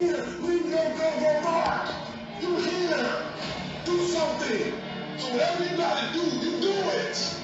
Leave your mark. You here. Do something. So whatever you gotta do, you do it.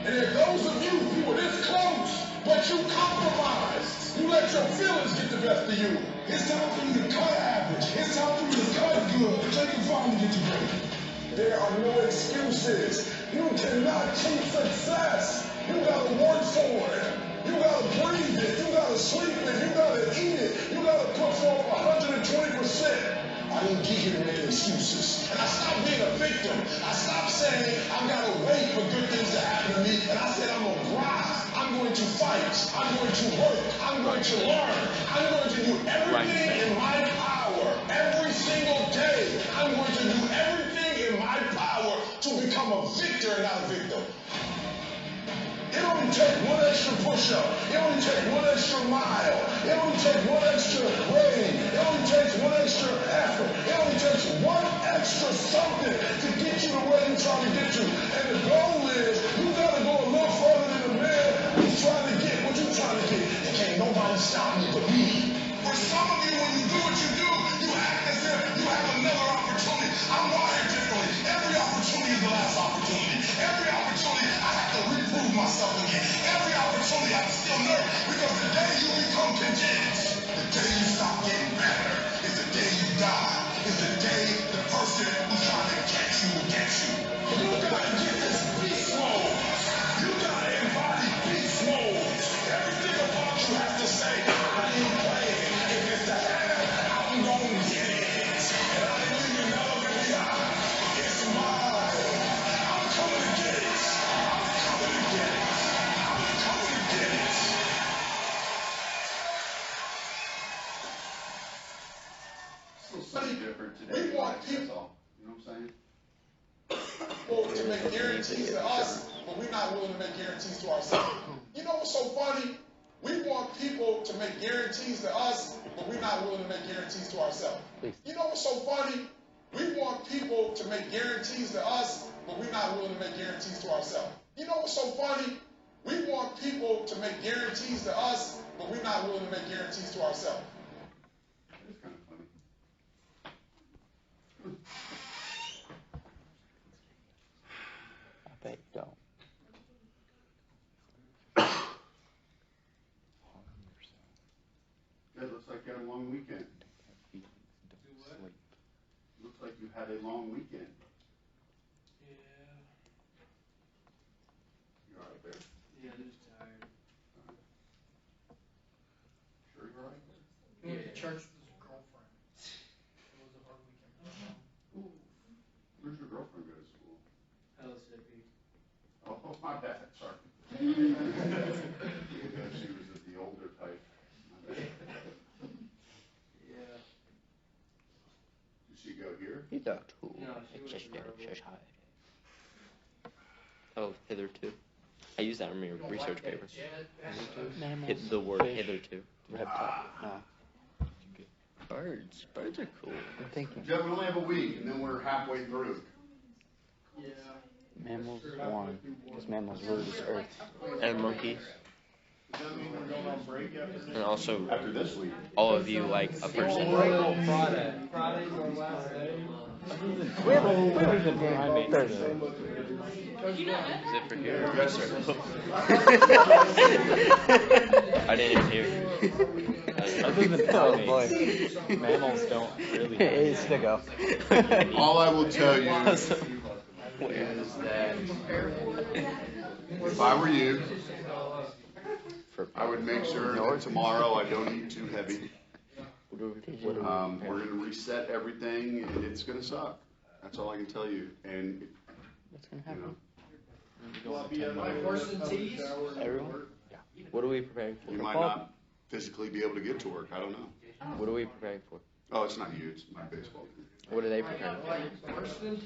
And if those of you who were this close, but you compromised, you let your feelings get the best of you. It's time for you to cut average. It's time for you to cut good. So you can finally get to great. There are no excuses. You cannot cheat success. You gotta work for it. You gotta breathe it. You gotta sleep it. You gotta eat it. You gotta put forth 120%. I didn't get here to make excuses. And I stopped being a victim. I stopped saying I gotta wait for good things to happen to me. And I said I'm gonna grind. I'm going to fight. I'm going to work. I'm going to learn. I'm going to do everything in my power. Every single day, I'm going to do everything in my power to become a victor and not a victim. It only takes one extra push-up. It only takes one extra mile. It only takes one extra rain. It only takes one extra effort. It only takes one extra something to get you to where you're trying to get to. And the goal is you got to go a little further than the man who's trying to get what you're trying to get. And can't nobody stop me but me. For some of you, when you do what you do, you act as if you have another opportunity. I'm wired differently. Every opportunity is the last opportunity. Every opportunity, I have to reprove myself again. Every opportunity, I'm still nervous because the day you become convinced, the day you stop getting better, is the day you die. Is the day the person who's trying to get you will get you. You gotta get this beast mode. You gotta embody beast mode. Everything about you has to say, I ain't playing. If it's the hand, I'm gonna get it. And I ain't leaving none of it behind. It's mine. I'm coming to get it. I'm coming to get it. I'm coming to get it. So something different today. We want people. You know what I'm saying? To make guarantees to us, but we're not willing to make guarantees to ourselves. You know what's so funny? We want people to make guarantees to us, but we're not willing to make guarantees to ourselves. You know what's so funny? We want people to make guarantees to us, but we're not willing to make guarantees to ourselves. You know what's so funny? We want people to make guarantees to us, but we're not willing to make guarantees to ourselves. It's kind of funny. I bet you don't. It looks like you had a long weekend. Looks like you had a long weekend. Yeah. You all right there? Yeah, I'm just tired. Sure you're all right? He went to church with his girlfriend. It was a hard weekend. Ooh. Where's your girlfriend go to school? Mississippi. Oh, my bad. Sorry. She was the older type. My bad. Yeah. Did she go here? He's a tool. No, she was terrible. Oh, hitherto. I use that in my research paper. Mammals, Hit the word fish, hitherto. reptile. Birds. Birds are cool. I'm thinking Jeff, we only have a week, and then we're halfway through. Yeah. mammals, one, because mammals rule this earth. And monkeys. Does that mean we're going on break after this? And also, After this week? all of you like a person. Friday. Friday's our last day. We haven't been primates Thursday. Is it for here? Yes, sir. I didn't hear. Other than primates, mammals don't really. It's to go. All I will tell you is that if I were you, I would make sure that tomorrow I don't eat too heavy. We're going to reset everything, and it's going to suck. That's all I can tell you. And What's going to happen? Everyone? Yeah. What are we preparing for? You might not physically be able to get to work. I don't know. What are we preparing for? Oh, it's not you. It's my baseball team. What are they preparing for?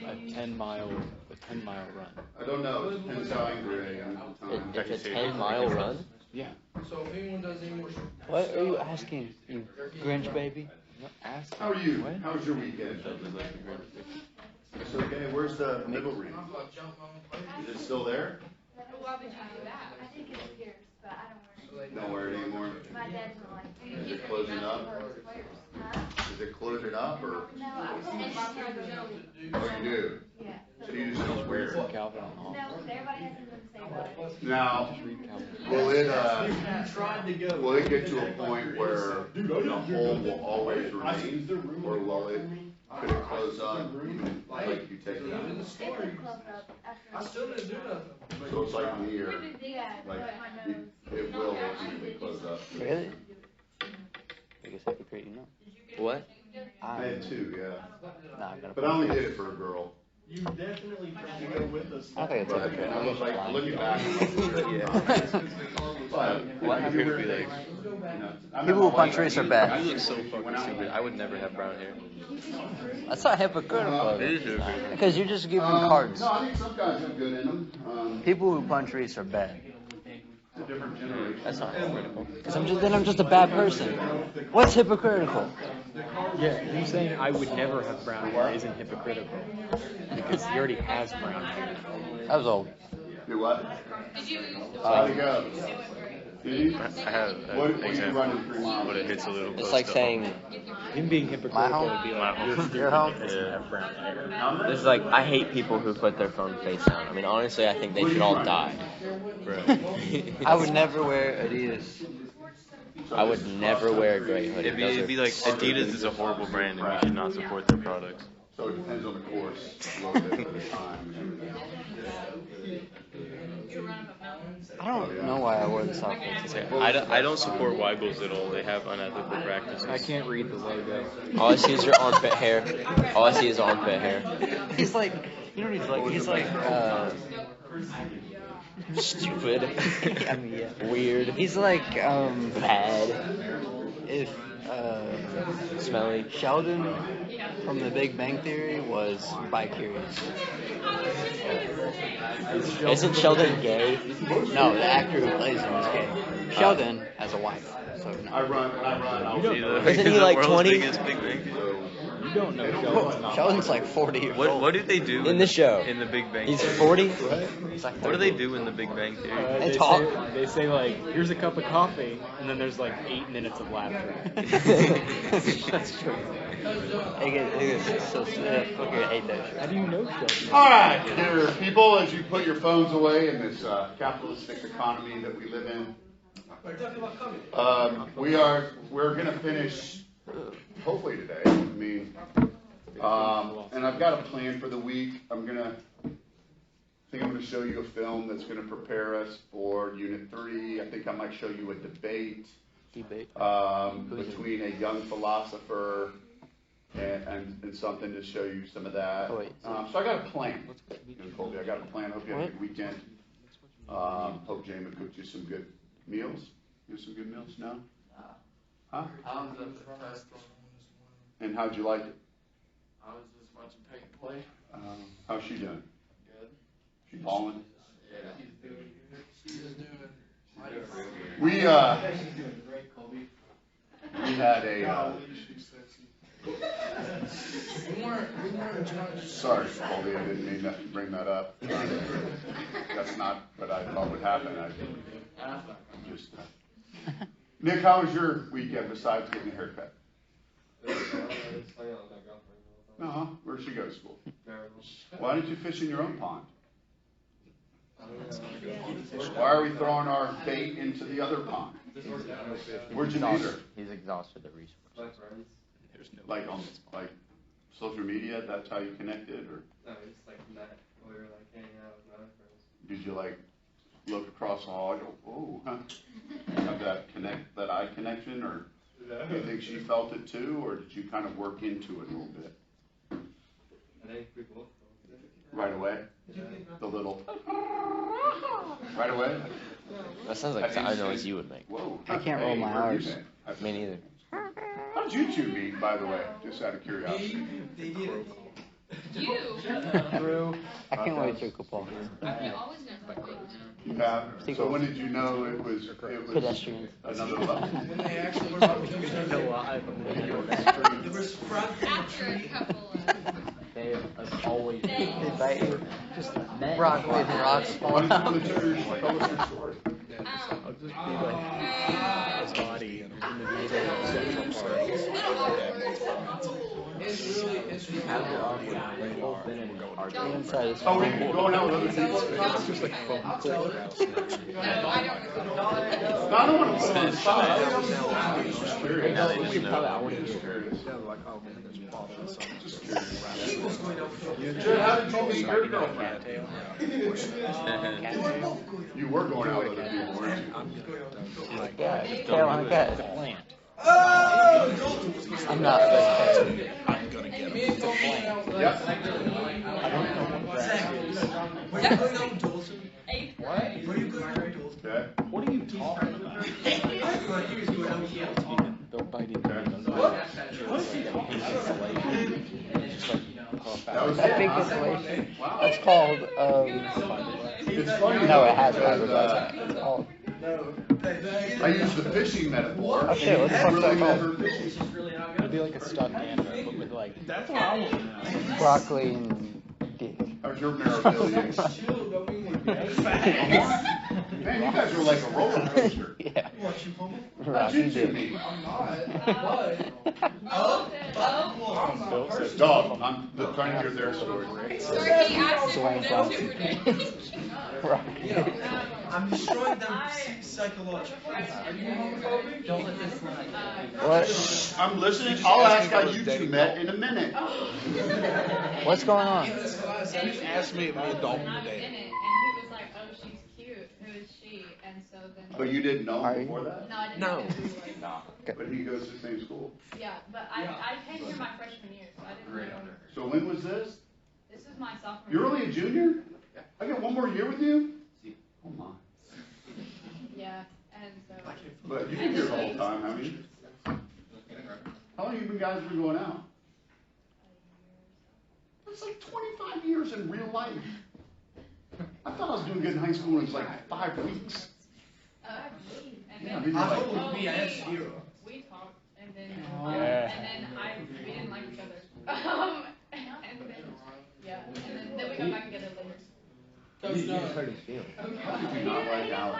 A 10-mile run. I don't know. It depends how angry I am at the time. It's a 10-mile run? Yeah. So if anyone does any more... What are you asking, you Grinch baby? I'm not asking. How are you? What? How was your weekend? It's okay. Where's the middle ring? Is it still there? Why would you do that? I think it appears, but I don't wear it. Don't wear it anymore? My dad's not like, Is it closing up? Is it closing up or? no, I was just trying to know. Oh, you do? Yeah. So you just don't wear it? Calvin. No, everybody has something to say about it. Now, will it get to a point where the hole will always remain, or will it, could it close up even like you take it out? It could close up after. I still didn't do nothing. So it's like an ear, Yeah, like but my nose. it will ultimately close up. Really? Biggest hypocrite you know. What? I had two, yeah. Nah, I'm gonna. But I only did it for a girl. You definitely have to go with us. I think it's But hypocrite. I was like, looking back. What? People would be like, People who punch race are you bad. look so fucking stupid. I would never have brown hair. That's not hypocritical. It is hypocritical. Because you're just giving cards. No, I think some guys have good in them. People who punch race are bad. It's a different generation. That's not hypocritical. Because I'm just a bad person. What's hypocritical? Yeah, you saying I would never have brown hair isn't hypocritical. Because he already has brown hair. That was old. Do what? How'd it go? Did he? I have What an are you example, running 3 miles? but it hits a little close. It's like to saying, Him being My hypocritical home? would be like, My you're home. stupid Your home? because you have brown hair. This is like, I hate people who put their phone face down. I mean, honestly, I think they should all die. I would never wear Adidas. I would never wear a gray hoodie. It'd be like Adidas is a horrible brand and we should not support their products. So it depends on the course, a little bit at a time and everything. I don't know why I wore the sock. I don't support Weigels at all. They have unethical practices. I can't read the logo. All I see is your armpit hair. All I see is armpit hair. He's like, you know what he's like? He's like, Stupid. I mean, yeah. Weird. He's like, Bad. if, Smelly. Sheldon from The Big Bang Theory was bi-curious. Isn't Sheldon gay? No, the actor who plays him is gay. Sheldon has a wife, so no. I run. Isn't he like 20? Biggest Big Bang Theory. You don't know Sheldon's not. Sheldon's like 40 years old. What do they do In the show. In the Big Bang He's Theory? 40? He's like What do they do in the Big Bang Theory? They talk. They say like, here's a cup of coffee, and then there's like 8 minutes of laughter. That's true. I fucking hate that shit. How do you know Sheldon? All right, dear people, as you put your phones away in this capitalistic economy that we live in, we're going to finish hopefully today. I mean, and I've got a plan for the week. I think I'm going to show you a film that's going to prepare us for Unit 3. I think I might show you a debate between a young philosopher and something to show you some of that. So I got a plan. Colby, I got a plan. Hope you have a good weekend. Hope Jamie cooked you some good meals. You have some good meals? No? Huh? I was at the test on this morning. And how'd you like it? I was just watching Peyton play. How's she doing? Good. She balling? Yeah. She's doing good. She's doing mighty great. We She's doing great, Colby. we had a She's sexy. We weren't trying to. sorry, Colby, I didn't mean to bring that up. That's not what I thought would happen. Just Nick, how was your weekend besides getting a haircut? Where'd she go to school? Why didn't you fish in your own pond? Why are we throwing our bait into the other pond? Where'd you meet her? He's exhausted the resources. Like on social media? That's how you connected, or No, just like that. We were like hanging out with my other friends. did you like look across the hall and go, "Oh, huh"? Have that eye connection, or do you think she felt it too, or did you kind of work into it a little bit? I think we both felt it. Right away? The little right away? That sounds like a noise you would make. Whoa. I can't roll my where'd you R's. meet? Me neither. How did you two meet, by the way? Just out of curiosity. I can't wait to Kupal. Yeah. So when did you know it was Pedestrian. another level? When they actually were talking to there was front After a couple They have always Just rock with rocks Why falling did you out. want to tell us your story? I'll just be like, It's really Oh, we're going out with other people? It's just like phone calls. No, I don't want to put on the spot. I'm just curious. Now they just know. Just curious. Like, oh man, there's a bottle or something. Just curious. Jared, how did you meet your girlfriend? You were going out with other people, weren't you? Tail on a cat. I'm not a vegetarian. I'm gonna get it. Yep. I don't know what grass is. Where are you going out with Dawson? What? Where are you going out with Dawson? Okay. What are you talking about? They'll bite into Okay. That was I think insulation. Wow. That's called, It's funny. no, it has because, fiberglass. It's called, I used the fishing metaphor. Okay, what the fuck's Really that called? never fishing. It'd be like a stuffed animal, but with like. That's what I want to know. broccoli and dick. How's your memorabilia? Man, you guys were like a roller coaster. Yeah. What, you homo? Rocky dick. I'm not. But. Dog, I'm trying to hear their story. Swang from. Rocky dick. I'm destroying them psychologically. Don't let this lie. What? I'm listening. I'll ask how you two met in a minute. What's going on? He asked me if me and Dalton were dating. And he was like, oh, she's cute. Who is she? And so then. But you didn't know Are him you? before that? No, I didn't No. know who he was. But he goes to the same school. Yeah, but I came here my freshman year, so I didn't know him. So when was this? This is my sophomore You're year. only a junior? I got one more year with you? Oh my. Yeah, and so. But you've been here the whole time, haven't you? How long have you guys been going out? That's like 25 years in real life. I thought I was doing good in high school and it was like 5 weeks. And Yeah, I then. mean, you're like, Me, I have zero. We talked, and then, Yeah. and then we didn't like each other. And then, yeah, and then we got back together later. Coach Dunn. how did you not like Alex?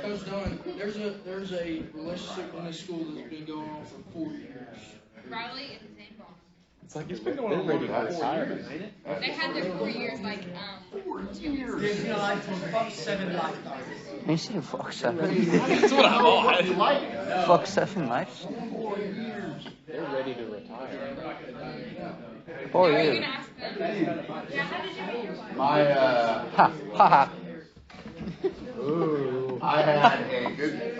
Coach Dunn, there's a relationship in this school that's been going on for 4 years. Riley and St. Paul. It's like it's been going on ready to retire. They had their 4 years, like, 4 years. Fuck 7 lifetimes. You see fuck 7? That's what I'm What do you on. like? Fuck 7 lives? 4 years. They're ready to retire. 4 Are you years. gonna ask them? Yeah, how did you meet your wife? My, Ha, ha, ha. Ooh. I had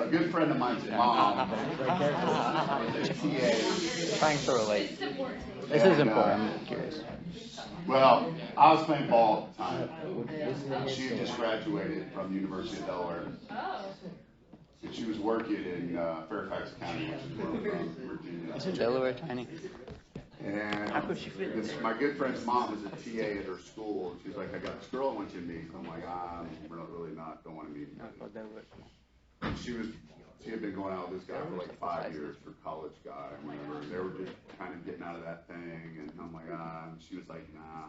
a good friend of mine's mom was a TA. Trying to relate. This is important. This is important, I'm curious. Well, I was playing ball at the time. She had just graduated from the University of Delaware. Oh. And she was working in Fairfax County, which is where I'm from, Virginia. Isn't Delaware tiny? And How could she fit in there? my good friend's mom is a TA at her school. And she's like, I got this girl I want you to meet. I'm like, we're not really not, don't want to meet. And she had been going out with this guy for like 5 years, for college guy, or whatever. They were just kind of getting out of that thing. And I'm like, and she was like, nah.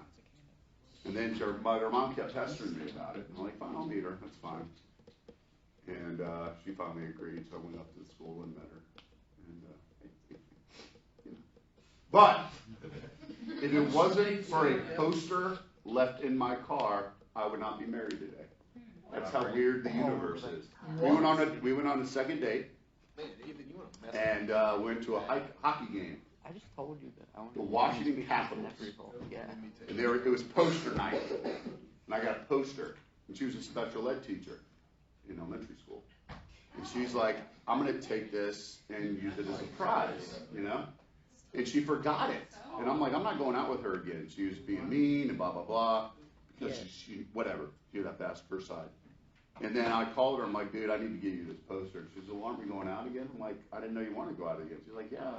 And then her mom kept pestering me about it. I'm like, fine, I'll meet her. That's fine. And she finally agreed, so I went up to the school and met her. And, but if it wasn't for a poster left in my car, I would not be married today. That's how weird the universe is. We went on a second date, and went to a hockey game. I just told you that. I want The Washington Capitals. Yeah. And it was poster night, and I got a poster. And she was a special ed teacher in elementary school. And she's like, I'm going to take this and use it as a prize, you know? And she forgot it. And I'm like, I'm not going out with her again. She was being mean and blah, blah, blah. Because she, whatever. She would have to ask her side. And then I called her. I'm like, dude, I need to give you this poster. She said, well, aren't we going out again? I'm like, I didn't know you wanted to go out again. She's like, yeah.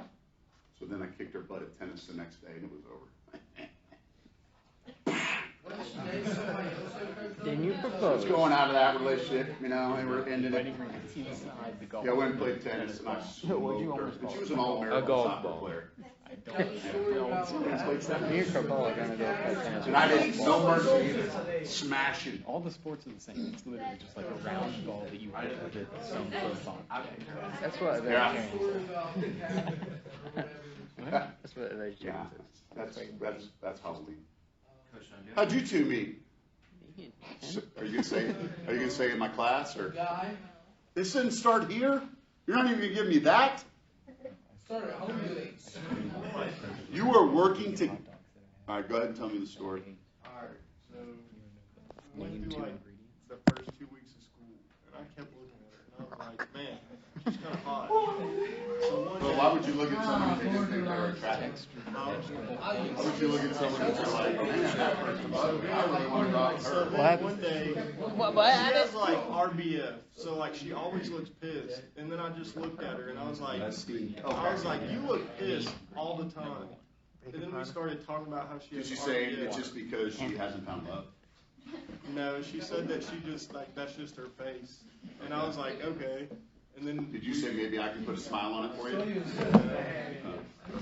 So then I kicked her butt at tennis the next day, and it was over. Then you propose. It's going out of that relationship, you know, and we're ending it. Inside the golf. Yeah, I went and played tennis, and I smoked her. And she was an all-American A golf soccer ball. player. I don't Me and Coppola are gonna go play tennis. And I didn't, no mercy either. Smashing. All the sports are the same. It's literally just like a round ball that you hit with some profile. That's what Yeah. they're That's what vegetarian Yeah, that's Halloween. How'd you two meet? Are you gonna say in my class or? This didn't start here. You're not even gonna give me that. Started at home doing. You were working to. All right, go ahead and tell me the story. Alright, so went through like the first 2 weeks of school, and I kept looking at her, and I was like, man, she's kind of hot. So one Well, day, why would you look at somebody if you didn't think they were attractive? Why would you look at somebody if you're like, man, that person's ugly. I really want to rock so her. then one day, she has like RBF, so like she always looks pissed. And then I just looked at her, and I was like, you look pissed all the time. And then we started talking about how she Did has she say RBF. it's just because she hasn't found love? No, she said that she just like that's just her face. And I was like, okay. And then Did you say maybe I can put a smile on it for you?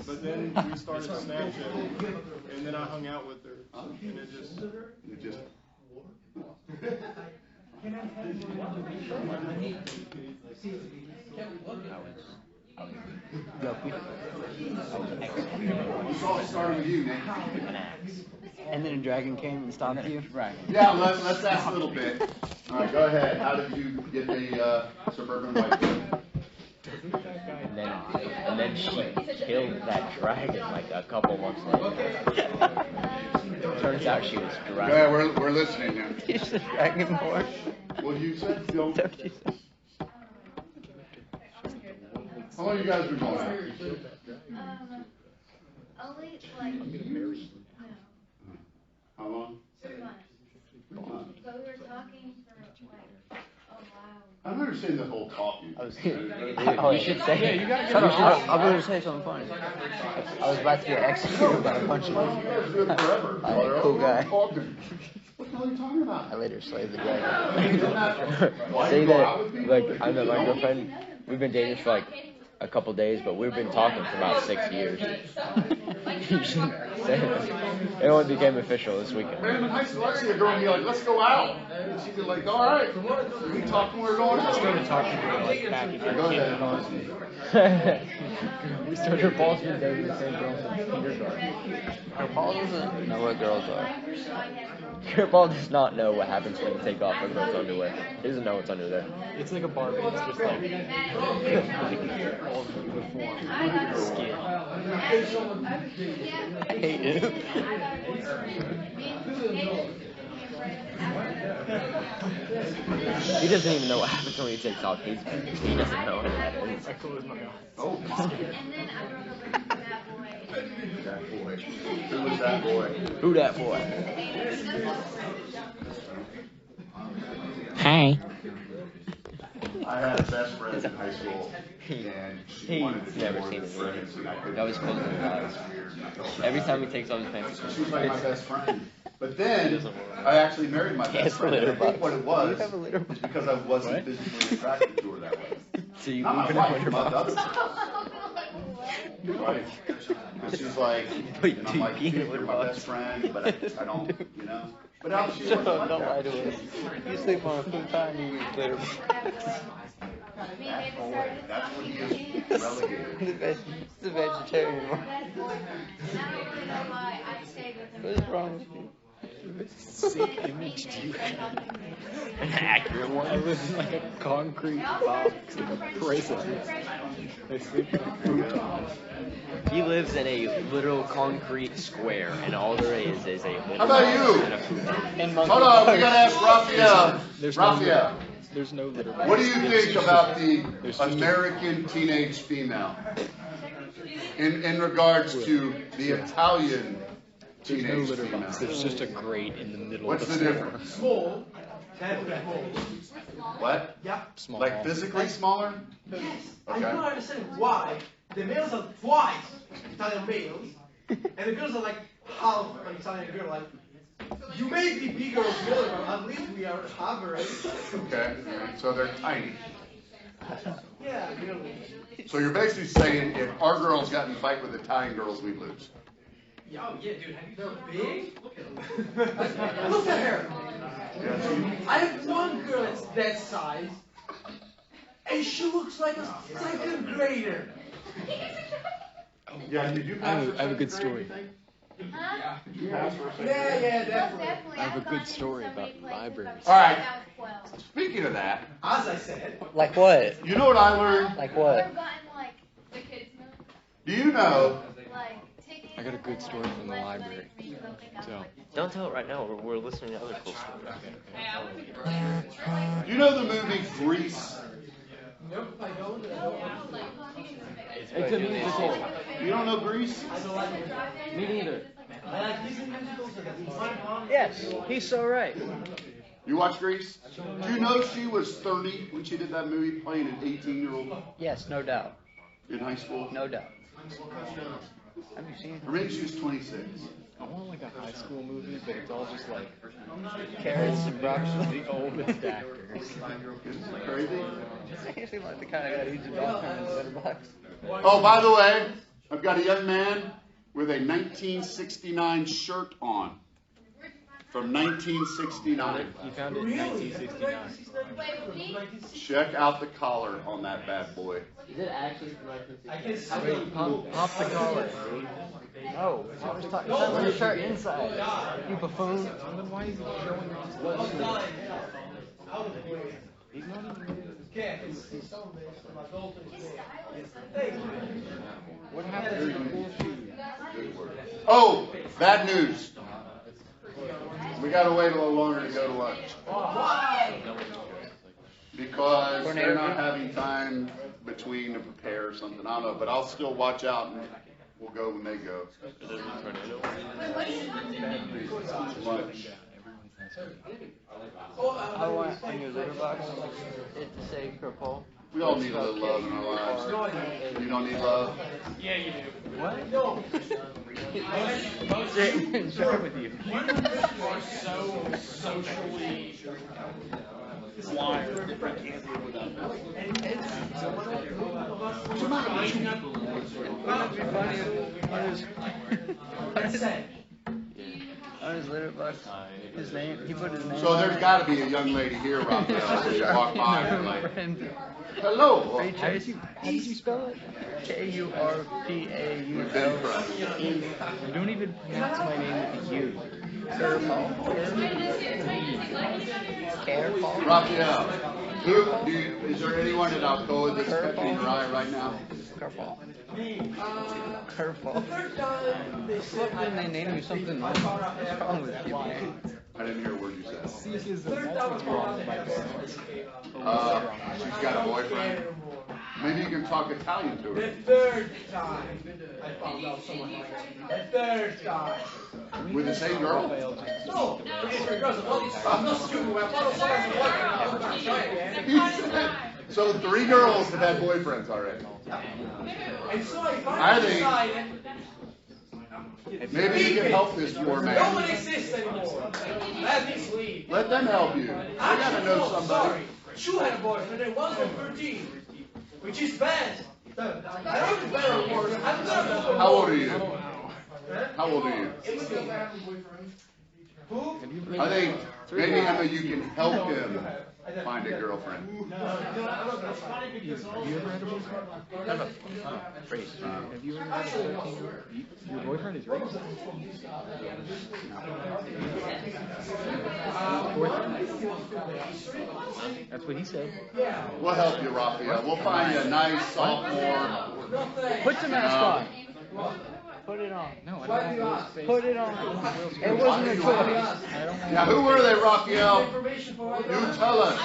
But then we started Snapchat, and then I hung out with her, and it just. It's all started with you, Nick. And then a dragon came and stopped you? Right. Yeah, let's ask a little bit. All right, go ahead. How did you get a suburban white girl? And then she killed that dragon like a couple months later. Turns out she was dragon. Yeah, we're listening now. She's the dragon boy. Well, you said don't. How long you guys been going out? Only like How long? 3 months. But we were talking for like a while. I don't understand the whole talking. You should say it. Shut up. I'm going to say something funny. I was about to get executed by a bunch of You guys do it forever. cool guy. What the hell are you talking about? I later slayed the dragon. Say that, like, I met my girlfriend, we've been dating for like a couple days, but we've been talking for about 6 years. You shouldn't say that. It only became official this weekend. Man, in high school, I see a girl and be like, let's go out. And she'd be like, all right. We talk when we're going out. I started talking to her like back in Go ahead. We started Paul's been dating the same girl since kindergarten. Paul doesn't know what girls are. Paul does not know what happens when you take off a girl's underwear. He doesn't know what's under there. It's like a Barbie. It's just like all uniform skin. I hate it. He doesn't even know what happens when he takes off his pants. He doesn't know what happens. I close my eyes. Oh, And then I broke up with that boy. that boy. Who was that boy? Who that boy? Hi. I had a best friend in high school, and she wanted to be never more seen than his friends, and I couldn't. That was close to his eyes. Every time he takes off his pants, She's like my best friend. But then, I actually married my best friend, and I think what it was is because I wasn't physically attracted to her that way. so you Not move my in a wife, litter my box. other right. And she's like, and I'm like, you're my best friend, but I don't, you know. But now she wasn't like Don't lie to that. us. You sleep on a futon and you use glitter. That boy, that's what he is relegated. He's a vegetarian. What's wrong with you? Sick image to you. An accurate one. I live in like a concrete box in a prison. I sleep in a futon. He lives in a literal concrete square, and all there is a litter How about box you? and a futon. And Hold on, we gotta ask Raphael. Raphael, There's no litter box. what do you think about the American teenage female in regards to the Italian There's no teenage litter female? box. There's just a grate in the middle What's of the the floor. difference? Small. What? Small. Like physically smaller? Yes. I Okay. don't understand why the males are twice Italian males, and the girls are like half an Italian girl. Like, you may be bigger or smaller, but at least we are average. Okay, so they're tiny. Yeah, really. So you're basically saying if our girls got in a fight with Italian girls, we'd lose. Yeah, oh, yeah, dude. They're big. Look at them. Look at her. I have one girl that's that size, and she looks like a second grader. Yeah, did you I have a good story. Huh? Did you pass for a second? Yeah, Most definitely. I have a I've good gone story into so many about places libraries. I've All right. without 12. Speaking of that, As I said. Like what? you know what I learned? Like I've what? gotten like The kids know. Do you know? like tickets. I got a good story from the library. So, Don't tell it right now. We're listening to other cool stories. Hey, I wouldn't be Do you know the movie Grease? It's a musical. You don't know Grease? Me neither. Yes, he's so right. You watch Grease? Do you know she was 30 when she did that movie playing an 18-year-old Yes, no doubt. in high school? No doubt. Have you seen Or maybe she was 26. I want like a high school movie, but it's all just like carrots and broccoli? the oldest actors. Isn't it crazy? You seem like the kind of guy who eats a dog in the letterbox. Oh, by the way, I've got a young man with a 1969 shirt on. From 1969. He found it in 1969. Check out the collar on that bad boy. Is it actually Wait, pop the collar. No, I was talking about the shirt inside. You buffoon. Then why is he showing off his clothes? He's not even. What happened to the cool shoes? Oh, bad news. We got to wait a little longer to go to lunch. Because they're not having time between to prepare or something. I don't know, but I'll still watch out and we'll go when they go. Lunch. I want on your litter box it to say purple. We all need a little love in our lives. You don't need love? Yeah, you do. What? No. Share with you. You are so socially wired that you can't live without On his litter box, his name, he put his name. So there's got to be a young lady here, Raphael, so you walk by and like, hello. Hey, Tracy, how did you spell it? Kurpaulee. You don't even pronounce my name with a U. Careful. Raphael, is there anyone at Alcoa that's catching your eye right now? Careful. Careful. Look, then they name you something. What's wrong with you, man? I didn't hear a word you said. That's what's wrong with my parents. She's got a boyfriend. Maybe you can talk Italian to her. The third time I found out someone like that. The third time. With the same girl? No, different girls. I'm not stupid. I found out someone like that. So 3 girls have had boyfriends already. And so I I finally think decided. maybe you can help this poor No one man. exists anymore. Let me sleep. Let them help you. They gotta know somebody. Sorry. Shu had a boyfriend and was on 13, which is bad. I don't know better or worse. I'm not. How old are you? How old are you? Who? I think maybe Emma, you can help him find a girlfriend. Have you ever had a boyfriend? Have you ever had a 13-year-old? Your boyfriend is raised? That's what he said. We'll help you, Raphael. We'll find you a nice sophomore. Put the mask on. Put it on. No, I don't want to Put it on. It wasn't a choice. Now, who were they, Raphael? You tell us.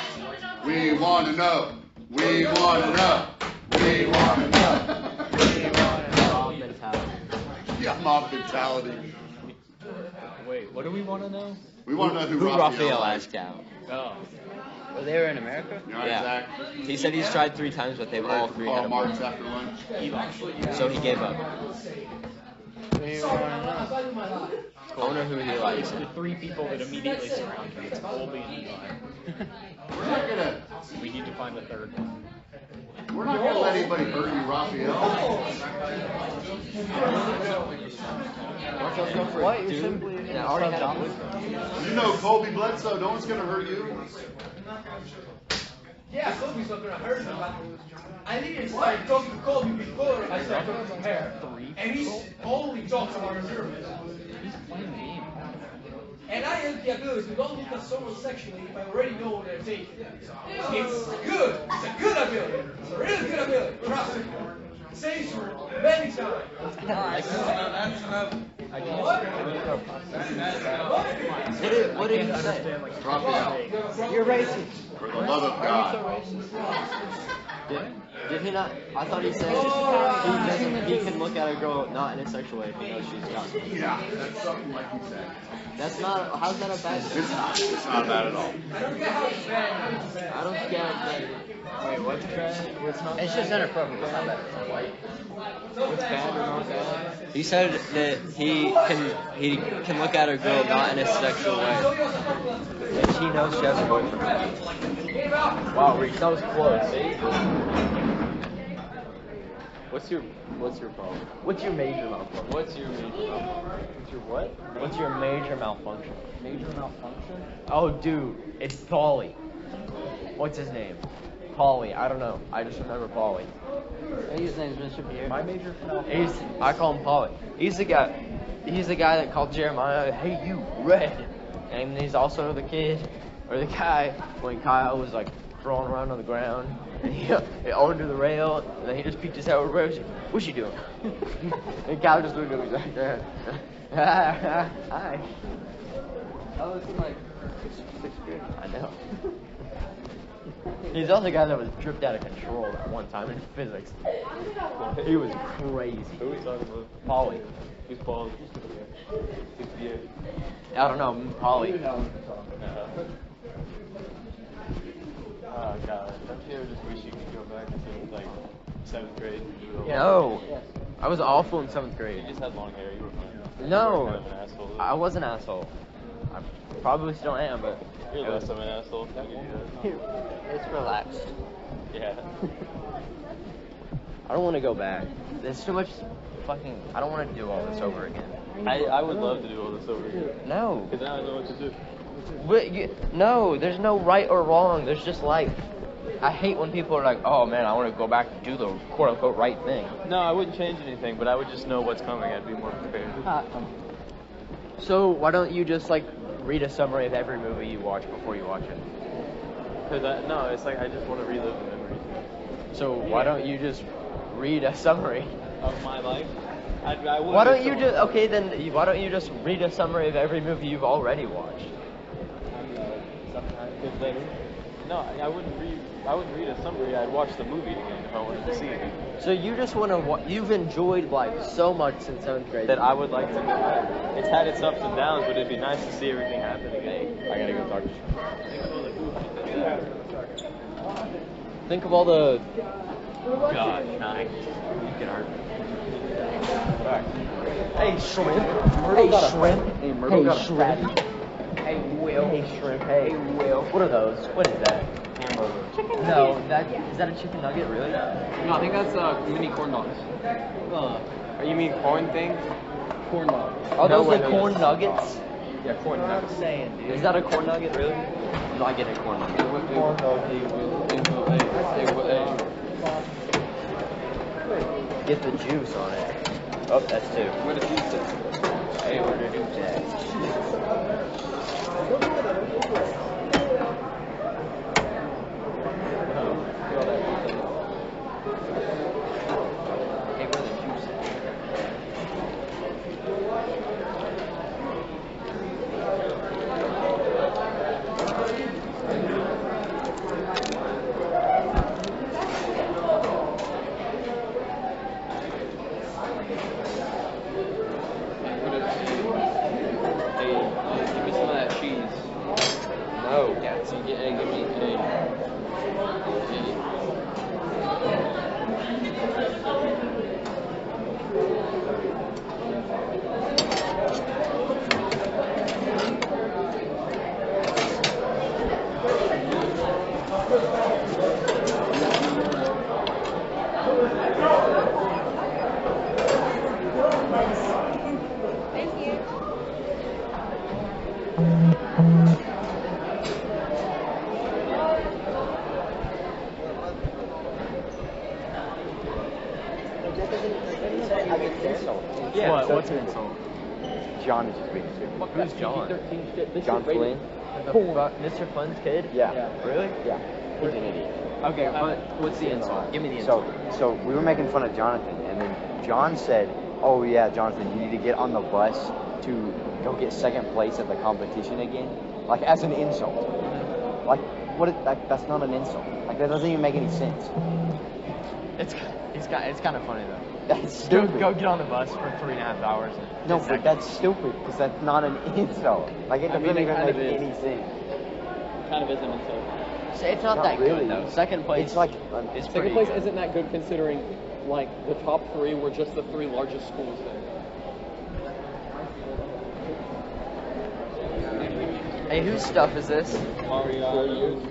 We want to know. We want to know. We want to know. Mob mentality. Yeah, mob mentality. Wait, what do we want to know? We want to know who Raphael is. asked out. Oh. Well, they were in America? Yeah. Zach? He said he's tried 3 times, but they've all 3 had Call a Marx boyfriend. after lunch. So he gave up. They were I wonder who he likes. The 3 people that immediately surround him. It's Colby and Levi. We're not gonna. We need to find the 3rd one. We're not gonna let anybody hurt you, Raphael. What? You're simply Yeah, I already had a boyfriend. You know Colby Bledsoe. No one's gonna hurt you. Yeah, told me something. I heard about it. I didn't start talking to Kobe before I started talking to her. And he only talks about reservists. He's playing the game. And I have the ability to don't look at someone sexually if I already know what they're taking. It's good. It's a good ability. It's a really good ability. Trust me. Say so many times. That's enough. What did you say? You're racist. For the love of God. Did he not? I thought he said he can look at a girl not in a sexual way if he knows she's got. Yeah, that's something like you said. That's not. How's that a bad thing? It's not. It's not bad at all. I don't get that. Wait, what's bad? What's not? It's just inappropriate. It's not bad. What's bad or not bad? He said that he can look at a girl not in a sexual way, and she knows she has a boyfriend. Wow, Reese, that was close. What's your problem? What's your major malfunction? What's your what? What's your major malfunction? Major malfunction? Oh, dude, it's Paulie. What's his name? Paulie. I don't know. I just remember Paulie. His name's Mr. Pierre. My major malfunction. I call him Paulie. He's the guy that called Jeremiah, "Hey, you red," and he's also the kid or the guy when Kyle was like crawling around on the ground and he under the rail, and then he just peeked his head over. What's she doing? And Kyle just looked at him. He's like, "Hi." That was in like sixth grade. I know. He's also the guy that was dripped out of control that one time in physics. He was crazy. Who are we talking about? Paulie. Who's Paul? I don't know, Paulie. Oh god, don't you ever just wish you could go back to like 7th grade? No, I was awful in 7th grade. You just had long hair, you were fine. No, You were kind of an asshole. I was an asshole. I probably still am, but You're less of an asshole. I'll give you that. it's relaxed. Yeah. I don't want to go back. There's too much fucking. I don't want to do all this over again. I would love to do all this over again. No. Because now I know what to do. No, there's no right or wrong. There's just life. I hate when people are like, "Oh man, I want to go back and do the quote unquote right thing." No, I wouldn't change anything, but I would just know what's coming. I'd be more prepared. So why don't you just like read a summary of every movie you watch before you watch it? Because no, it's like I just want to relive the memories. So why don't you just read a summary Of my life? Why don't you just why don't you just read a summary of every movie you've already watched? No, I wouldn't read a summary. I'd watch the movie again if I wanted to see it. So you just want to you've enjoyed life so much since 7th grade That I would like to know. It's had its ups and downs, but it'd be nice to see everything happen again. I gotta go talk to you. Think of all the God, nine. You get hurt. Hey shrimp. Hey shrimp. Hey shrimp. Hey Will. Hey shrimp. Hey Will. What are those? What is that? Hamburger. No, is that a chicken nugget? Really? No, I think that's mini corn dogs. Oh, you mean corn things? Corn dogs. Are those like corn nuggets? Yeah, corn nuggets. I'm saying, dude. Is that a corn nugget, really? No, I get a corn nugget. Corn Get the juice on it. Oh, that's two. Where the juice is. Hey, where the juice at? Hey, where the juice at? Give me some of that cheese. No. Yeah, so give me insult. John is just being stupid. Who's John? Shit, John Flynn? Mr. Flynn's kid? Yeah. Really? Yeah. He's an idiot. Okay, what's the insult? Give me the insult. So we were making fun of Jonathan, and then John said, "Oh yeah, Jonathan, you need to get on the bus to go get second place at the competition again," like as an insult. Like, that's not an insult. Like that doesn't even make any sense. It's kind of funny though. That's stupid. Go get on the bus for 3.5 hours. No, but that's stupid because that's not an insult. Like it doesn't even make any sense. Kind of is an insult. It's not that really good though. Second place. It's like second place isn't that good considering like the top 3 were just the 3 largest schools there. Hey, whose stuff is this? Mario.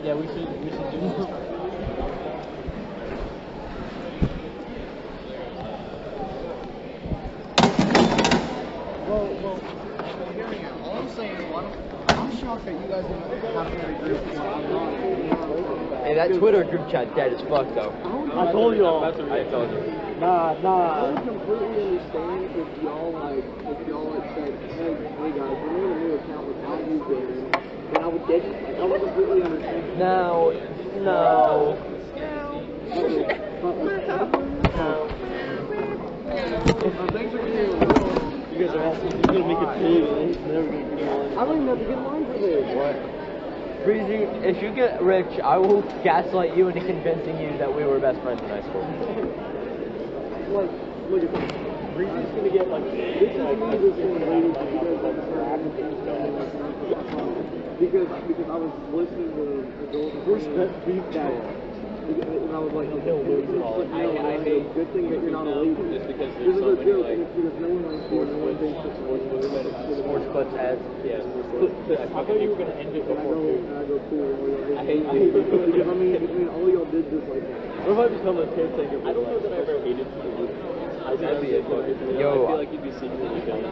Yeah, we should do this. Well, hear me out. All I'm saying is, I'm shocked that you guys have to agree. Hey, that Twitter group chat dead as fuck though. I told you all. I told you. Nah. I would completely understand if y'all said, hey guys, we made a new account with Howie Dewin, and I would get it. Like, I would completely understand. No. Thanks for getting you guys are asking if you're gonna make a pig, and he's never gonna get one. I don't even have to get mine for this. What? Breezy, if you get rich, I will gaslight you into convincing you that we were best friends in high school. Like, look at this. Breezy's gonna get like this is me this thing waiting for you guys like because I was listening to the first best beef that and I was like, okay, I hate good thing that you're not a lady. Just because there's so many like because no one likes sports clips ads. Yeah. I thought you were gonna end it before food. And I go cool. I hate because I mean all y'all did this like that. What if I become a caretaker? I don't know that I ever hated food. I'd be a fucking. I feel like you'd be secretly doing it.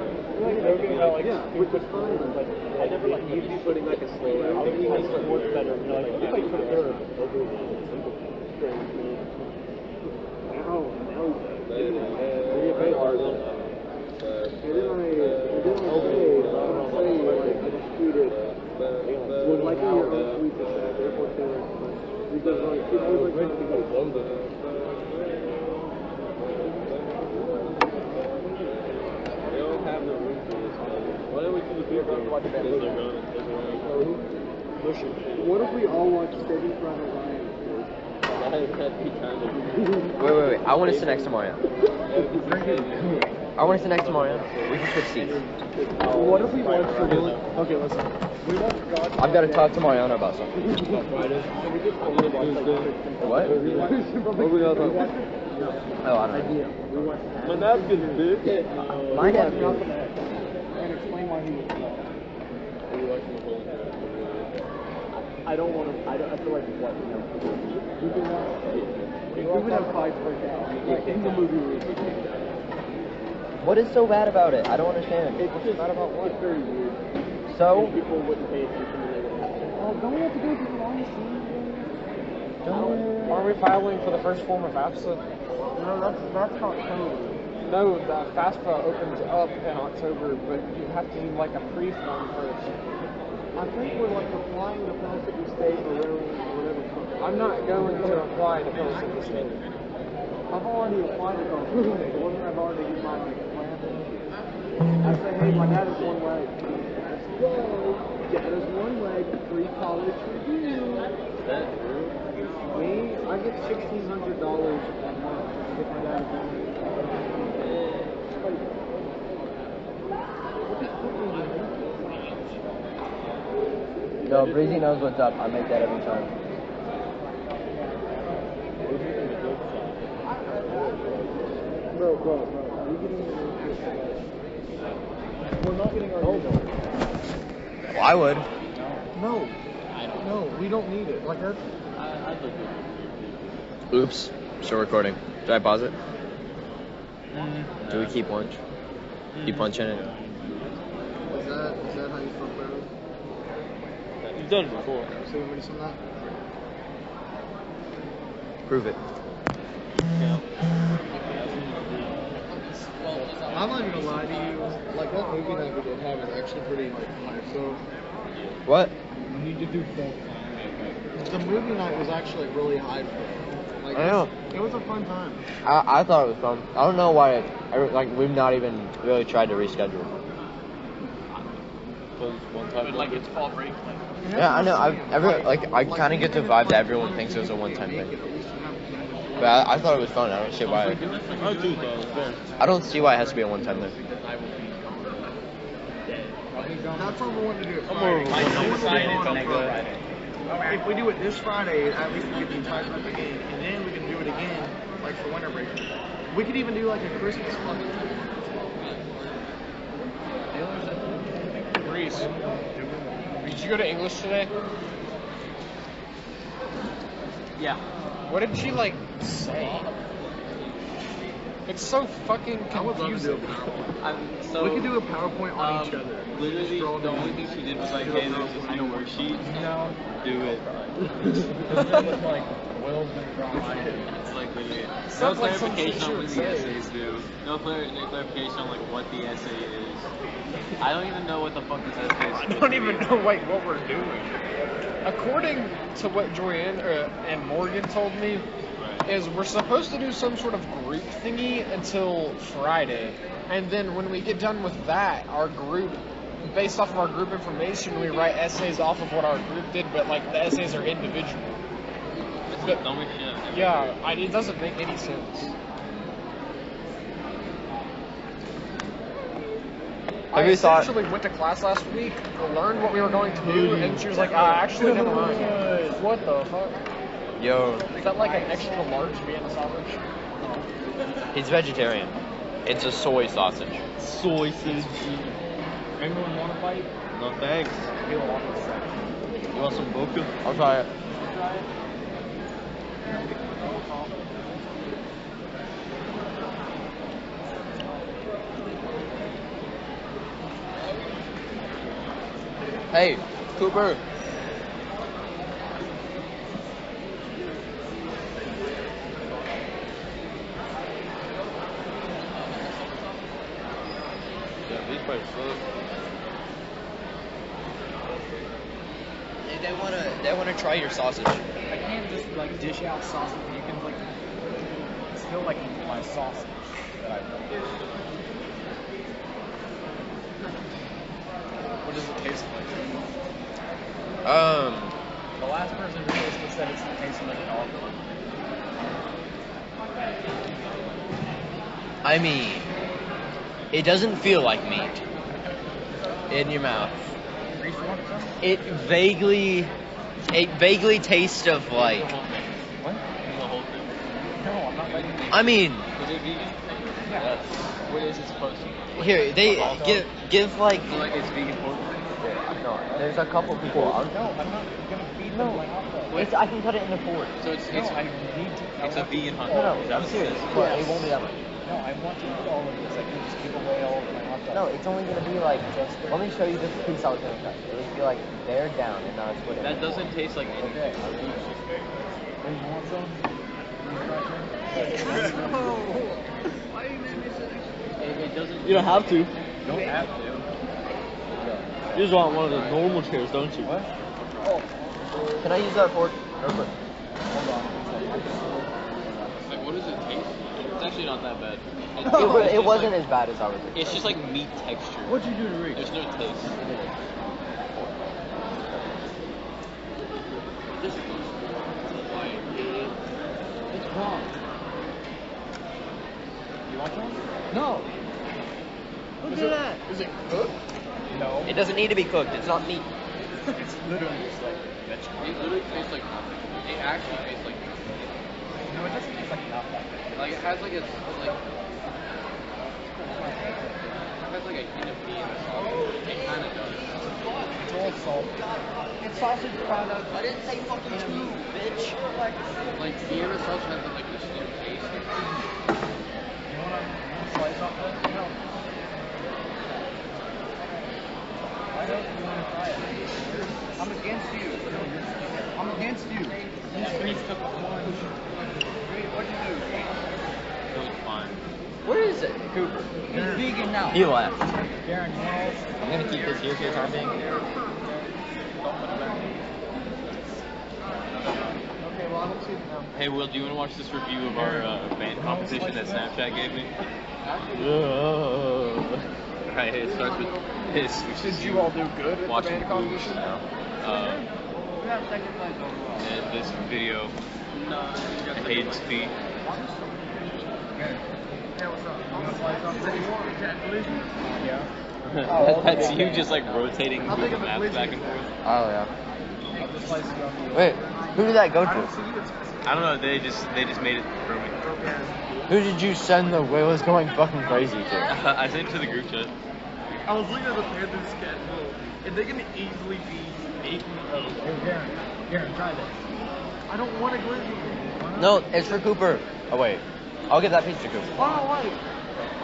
Which is fine. But I never like you'd be putting like a slow. I think you guys work better. You know, like if I put a third over Now very hard. and then I just tweeted, well, liking your own tweets is sad, therefore saying because like it was like They don't have the room for this. Why don't we do the people watch that? What if we all watch Steady Front of Ryan? Wait. I want to sit next to Mario. I want to sit next to Mario. We can switch seats. What if we watch the okay, listen. I've got to talk to Mariano about something. What? Oh, I don't know. My napkin's big. My napkin. And explain why he was I don't want to. I feel like it's watching them. We can watch. We would have fights break out. Like in the movie room. What is so bad about it? I don't understand. It's just not about what. It's very weird. So? And people wouldn't pay attention when they would have to. Oh, don't we have to go through the long scene? Aren't we filing for the first form of FAFSA? No, that's not code. No, the FAFSA opens up in October, but you have to do like a pre-form first. I think we're like applying to Mississippi State or whatever. I'm not going to apply to Mississippi State. I've already applied to Mississippi State. Wasn't I've already get my plan? I say, hey, my dad is one leg. Let's go. Dad is one leg. Free college for you. Me, I get $1,600 a month if my dad is one leg. No, Breezy knows what's up. I make that every time. Bro, are you getting we're not getting our Well, I would. No, we don't need it. Like that's Oops. Still recording. Did I pause it? Do we keep lunch? Keep punching it? Is that how you fuck with? You've done it before. So you ready some of that? Prove it. Yeah. I'm not even gonna lie to you. Like that movie night we did have is actually pretty like hype. So What? you need to do full. The movie night was actually really hype. Like, I know. It was a fun time. I thought it was fun. I don't know why. We've not even really tried to reschedule. Like it's fall break. Yeah, I know. I kind of get the vibe that everyone thinks it was a one-time thing. But I thought it was fun. I don't see why. I don't see why it has to be a one-time thing. That's what we want to do. If we do it this Friday, at least we get the entire group again, and then we can do it again, like for winter break. We could even do like a Christmas party. Reese, did you go to English today? Yeah. What did she say? It's so fucking confusing. We could do a PowerPoint on each other. Literally, the only thing she did was hey, there's this new worksheet. No. Do it. It's literally no clarification on what the essays do. No clarification on what the essay is. I don't even know what the fuck this essay is. I don't even know what we're doing. According to what Joanne and Morgan told me, is we're supposed to do some sort of group thingy until Friday, and then when we get done with that, our group, based off of our group information, we write essays off of what our group did, but the essays are individual. But, yeah, it doesn't make any sense. I essentially went to class last week, learned what we were going to do, and she was like, actually, never mind. What the fuck? Yo. Is that an extra large Vienna sausage? He's vegetarian. It's a soy sausage. Soy sausage. Anyone want to bite? No thanks. You want some boku? I'll try it. Hey, Cooper. They wanna try your sausage. I can't just dish out sausage. You can still my sausage that I make. What does it taste like? The last person who tasted it said it tastes like dog. I mean, it doesn't feel like meat in your mouth. It vaguely tastes of What? No, I'm not letting you. I mean, Is it vegan? Yeah. What is it supposed to be? here they give it's vegan pork. No, there's a couple people. No, I'm not gonna feed them my hot dog. I can cut it into 4. So it's I need to. it's a vegan hot No, dog. I'm serious. But it won't be that much. No, I want to eat all of this. I can just give away all of my hot dogs. No, it's only gonna be let me show you this piece I was gonna cut. It would be they're down and now it's split. That doesn't taste like anything. You want some? Why are you making me sit next to It doesn't. You don't have to. You don't have to. You just want one of the normal chairs, don't you? What? Oh, can I use that fork? Real quick. Hold on. What does it taste like? It's actually not that bad. It wasn't as bad as I was thinking. It's just meat texture. What'd you do to Reese? There's no taste. This is It's wrong. You want some? No. Look at that. Is it cooked? No. It doesn't need to be cooked. It's not meat. It's literally just vegetable. It literally tastes like nothing. It actually tastes like nothing. No, it doesn't taste like nothing. It has a hint of pea in the sauce. It kind of does. It's all salt. It's sausage product. I didn't say fucking 2, bitch. Vienna sauce has the distinct taste. You want to slice off this? No. Why don't you want to try it? I'm against you. I'm against you. Reese took one. Wait, what'd you do? It was fine. Where is it? Cooper. He's vegan now. He left. Darren, I'm gonna keep this here for the time being. Okay, well, I don't see it now. Hey, Will, do you want to watch this review of our band competition that Snapchat gave me? Right, it starts with this. Did you all do good at the Watching band competition? And this video, Hayden's feet. That's you just like rotating the maps back and forth. Oh yeah. Wait, who did that go to? I don't know. They just made it for me. Who did you send the Will is going fucking crazy to? I sent it to the group chat. I was looking at the Panthers schedule, and they can easily be 8-0. Darren, try this. I don't want to glizzy. No, it's for Cooper. Oh wait, I'll get that piece to Cooper. Oh wait,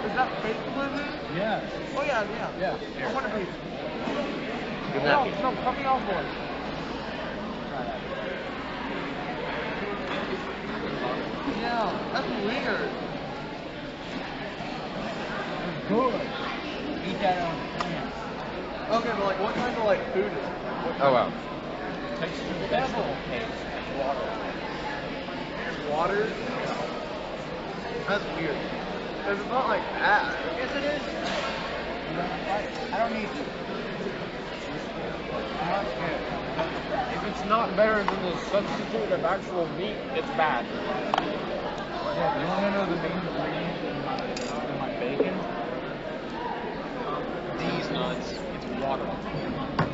is that fake glizzy? Yeah. Oh yeah. Yeah. I want a piece. Give him that piece. No, cut me off one. Yeah, that's weird. Good. Eat that on the pan. Okay, but like, what kind of like food is it? Oh wow. Takes some vegetable paste. Water? That's weird. It's not like that. Yes, it is. I don't need to. If it's not better than the substitute of actual meat, it's bad. Yeah, you want to know the main ingredient in my bacon? These nuts. It's water.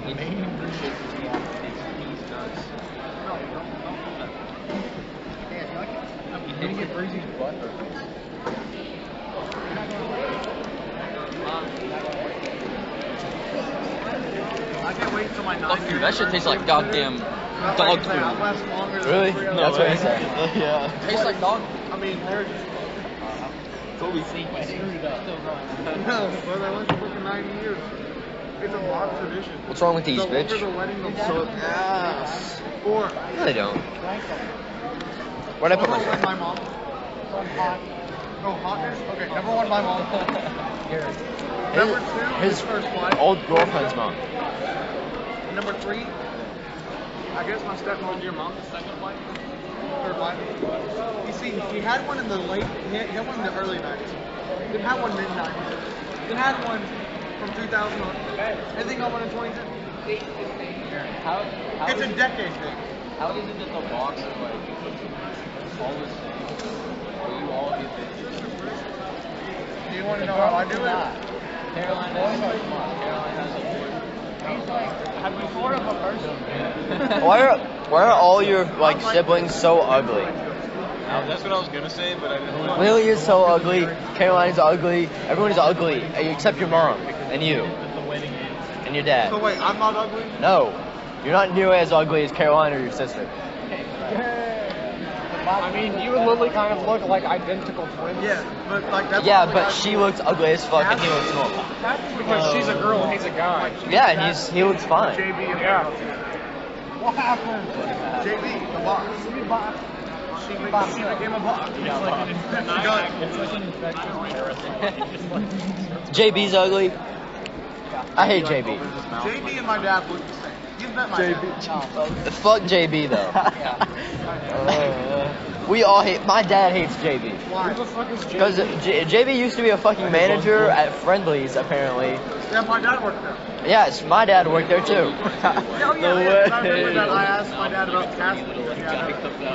The main ingredient is water. It's these nuts. No, you don't. Yeah, you like it? I'm gonna get Breezy's butt burgers. I can't wait till my 9 Fuck you, that shit tastes like goddamn dog food. Really? That's what he said. Yeah. Tastes like dog. I mean, they're just... That's what we think. I screwed it up. No, but I went for 9 years. It's a Marx tradition. What's wrong with these, so bitch? Over the wedding, they'll suck ass. Or... No, they don't. Where'd I put my my mom? Oh, hotness? Okay, number 1, my mom. Number 2, his first wife. old girlfriend's mom. Number 3, I guess my stepmom, your mom's second wife. Third wife. You see, he had one in the late, he had one in the early 90s. Then had one mid-90s. Then had one from 2000 on. And then got one in 2010. It's a decade thing. How is it that the box is like all the same? But you all get bitches? Do you want to know how I do it? Caroline has a board. Have you thought of a person? Why are all your like siblings so ugly? That's what I was gonna say, but I didn't. Lily is so ugly. Caroline's ugly. Everyone is ugly except your mom and you and your dad. So wait, I'm not ugly? No, you're not nearly as ugly as Caroline or your sister. I mean, you and Lily kind of look like identical twins. Yeah, but like that's Yeah, but she looks ugly as fuck and he looks normal. Because she's a girl and he's a guy. Yeah, and he looks fine. JB and Yeah. What happened? JB, the box. She became a box. It's It's like an infectious parasite. JB's ugly. I hate JB. JB and my dad look the same. You've met my dad. Fuck JB though. We all hate. My dad hates JB. Why? Who the fuck is Because JB used to be a fucking manager at Friendly's apparently. Yeah, my dad worked there. Yes, my dad worked there too. Oh yeah, yeah. I remember that I asked my dad about casting.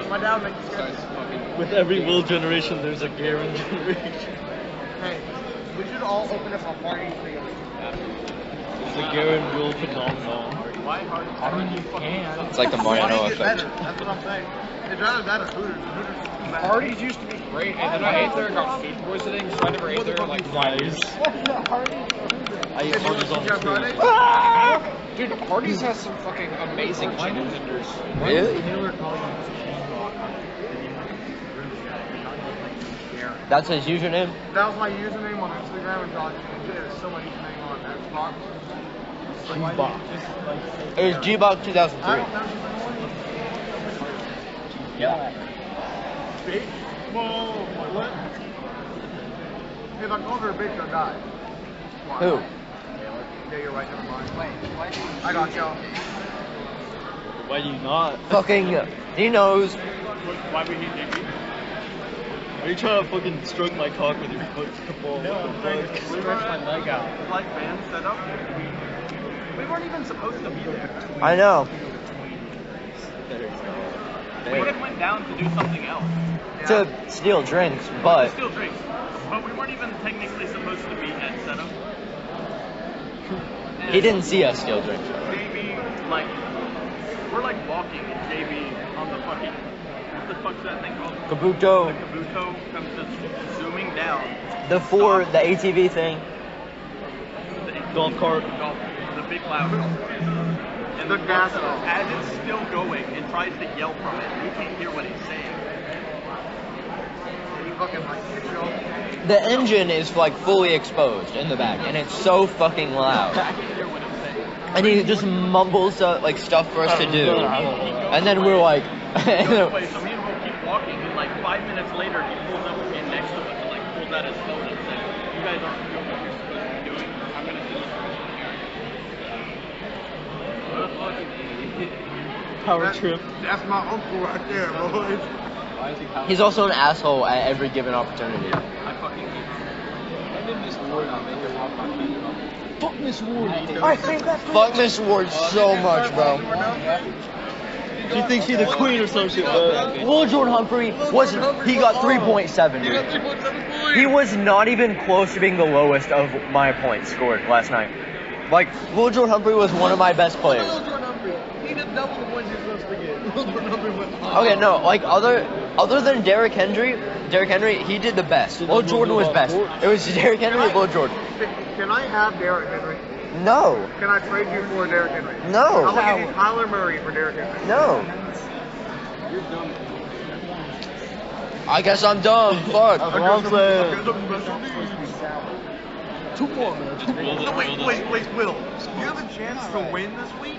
My dad makes sketches. With every Will generation, there's a Garen generation. Hey, we should all open up a party together. It's a Garen Will phenomenon. I mean, you can. It's like the Mariano Parties get effect. better. That's what I'm saying. It's rather that or Hooters. Hooters is too bad. Parties used to be great, and then I ate there and got food poisoning, so I never ate there in like 5 years. I eat Hardee's on the Friday? Dude, Hardee's has some fucking amazing chicken tenders. Really? That's his username? That was my username on Instagram and God, there's so much username on Xbox. G-Box. It was G-Box 2003. I don't know. Yeah. Big? Whoa, what? If I called her a bitch, I'd die. Who? Yeah, you're right. Never mind. Wait, what? I got y'all. Why do you not? Fucking, he knows. Why would he dig me? Are you trying to fucking stroke my cock with your foot? No, I'm trying to stretch my leg out. Like band setup. We weren't even supposed to be there. I know. We would have went down to do something else. To steal drinks, but... To steal drinks. But we weren't even technically supposed to be at setup. He didn't see us steal drinks. JB, like, we're like walking, and JB on the fucking, what the fuck's that thing called? Kabuto. The Kabuto comes just zooming down. The ATV thing. Golf cart. The big loud. And the gas, as it's still going, and tries to yell from it, you can't hear what he's saying. He fucking like hits you. The engine is like fully exposed in the back, and it's so fucking loud. And he just mumbles like stuff for us to do, and then we're like. So me and Will keep walking, and like 5 minutes later, he pulls up again next to us and like pulls out his phone and says, "You guys aren't doing what you're supposed to be doing. I'm gonna do this." What a fucking idiot. Power trip. That's my uncle right there, boys. He's also an asshole at every given opportunity. I fucking hate him. And then Miss Ward, I'll make him off my feet. Fuck Miss Ward. I hate that. Fuck Miss Ward so much, bro. She thinks she's the queen or some shit. Will Jordan Humphrey he got 3.7, dude. He was not even close to being the lowest of my points scored last night. Like, Will Jordan Humphrey was one of my best players. He did double the points you're supposed to get. Okay, no, like other than Derrick Henry, he did the best. Will Jordan was best. It was Derrick Henry or Will Jordan. Can I have Derrick Henry? No. Can I trade you for Derrick Henry? No. I'm gonna give you Tyler Murray for Derrick Henry. No. I guess I'm dumb. Fuck. That's what I'm saying. 2 more minutes. Wait, Will. You have a chance to win this week?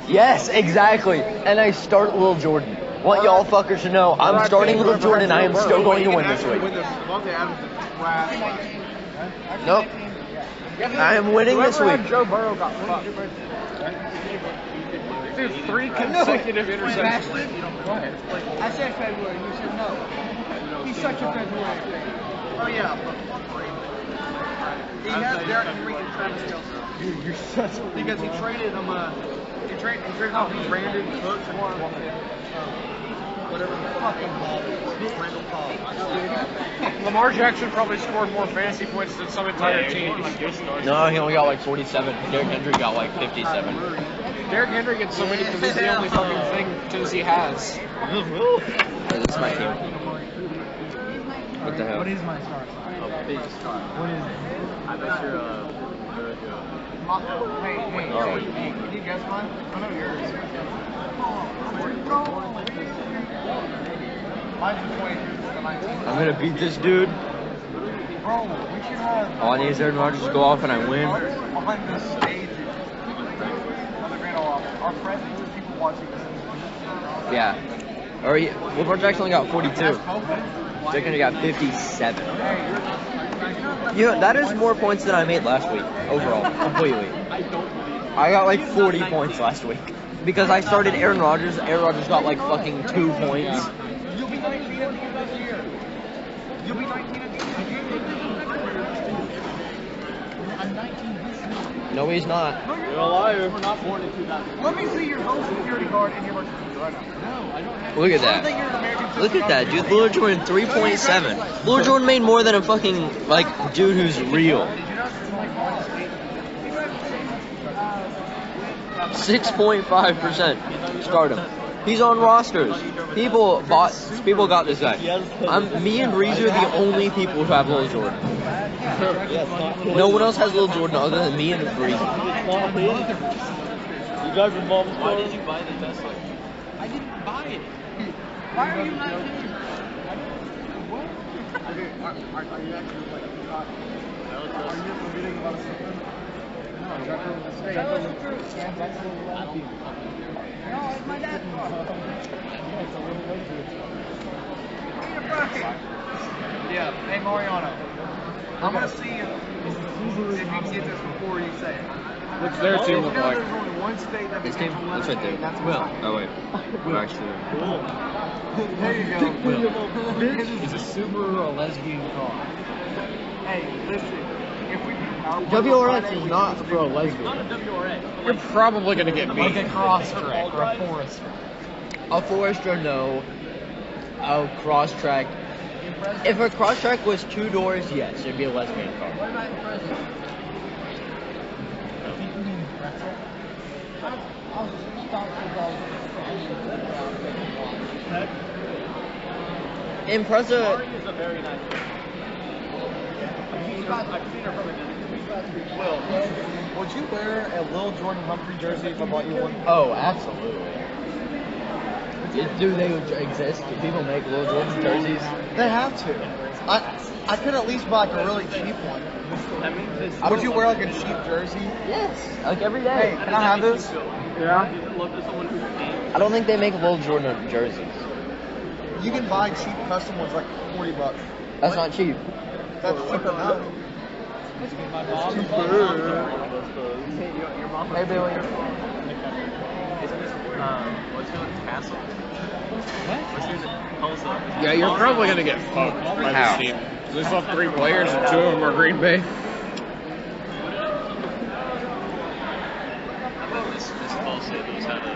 Yes, exactly. And I start Lil Jordan. Want y'all fuckers to know, I'm starting Lil Jordan. I am still going to win this week. Nope. I am winning this week. Joe Burrow got fucked. Dude, 3 consecutive interceptions. Go ahead. I said February. You said no. He's such a February fan. Oh yeah. He has Derrick Henry and Travis Kelce. Dude, you're such a... Because he traded him. He traded off Brandon Cooks for whatever the fuck Randall Cobb. Lamar Jackson probably scored more fantasy points than some entire team. No, he only got like 47. Derrick Henry got like 57. Derrick Henry gets so many because he's the only fucking thing Tennessee has. Yeah, that's my team. What the hell? What is my star? A big star. What is it? I bet you're Hey, can you guess mine? I know yours. Mine's the 22 to the 19. I'm gonna beat this dude. Bro, we should have. All I need is Aaron Rodgers to go off and I win. On the stage on the Grand Ole Opry. Our presence is people watching this. Yeah. Or Lamar Jackson only got 42. They're gonna got 57. You know, that is more points than I made last week, overall, completely. I got like 40 points last week. Because I started Aaron Rodgers. Aaron Rodgers got like fucking 2 points. You'll be 19 at the end of the year. You'll be 19 at the end of the year. I'm 19 this year. No, he's not. You're a liar. We're not born in 2000. Let me see your social security card and your birth certificate right now. No, I don't have. Look at that. Look at that, dude. Lil Jordan 3.7. Lil Jordan made more than a fucking, like, dude who's real. 6.5% stardom. He's on rosters. People got this guy. Me and Breeze are the only people who have Lil Jordan. No one else has Lil Jordan other than me and Breeze. You drive your mom's car? Why did you buy the Tesla? I didn't buy it. Why are you not here? What? Are you actually like are you forgetting about something? No, that's the mistake. That wasn't true. That's a little lucky. No, it's my dad's car. Yeah, it's a little lucky. Peter Bucket. Yeah, hey Mariano. I'm gonna see if you can get this before you say it. What's their team look like? There's only one state that His becomes team? a That's right there. That's Will. Kentucky. Oh, wait. We're actually There you go. Will. Is a Subaru a lesbian car? Hey, listen. If we WRX is not for a lesbian. Not a WRX. You're probably gonna get Like beat. a cross track or a forester. A forester, no. A cross track. If a cross track was 2 doors, yes, it'd be a lesbian car. What about Impreza? Impreza. Mari is a very nice girl. I've seen her from a distance. Will, would you wear a Lil Jordan Humphrey jersey if I bought you one? Oh, absolutely. Do they exist? Do people make Lil Jordan jerseys? They have to. I could at least buy like a really cheap one. That means this. Would you wear like a cheap jersey? Yes, like every day. Hey, can I have this? Yeah. Is it love to someone who's gay? I don't think they make Lil Jordan jerseys. You can buy cheap custom ones like $40. That's not cheap. That's cheap enough. Hey, Billy. What's your castle? What's your Tulsa? Yeah, you're probably gonna get fucked by How? this team. They still have 3 players and 2 of them are Green Bay. I bet this Tulsa knows how to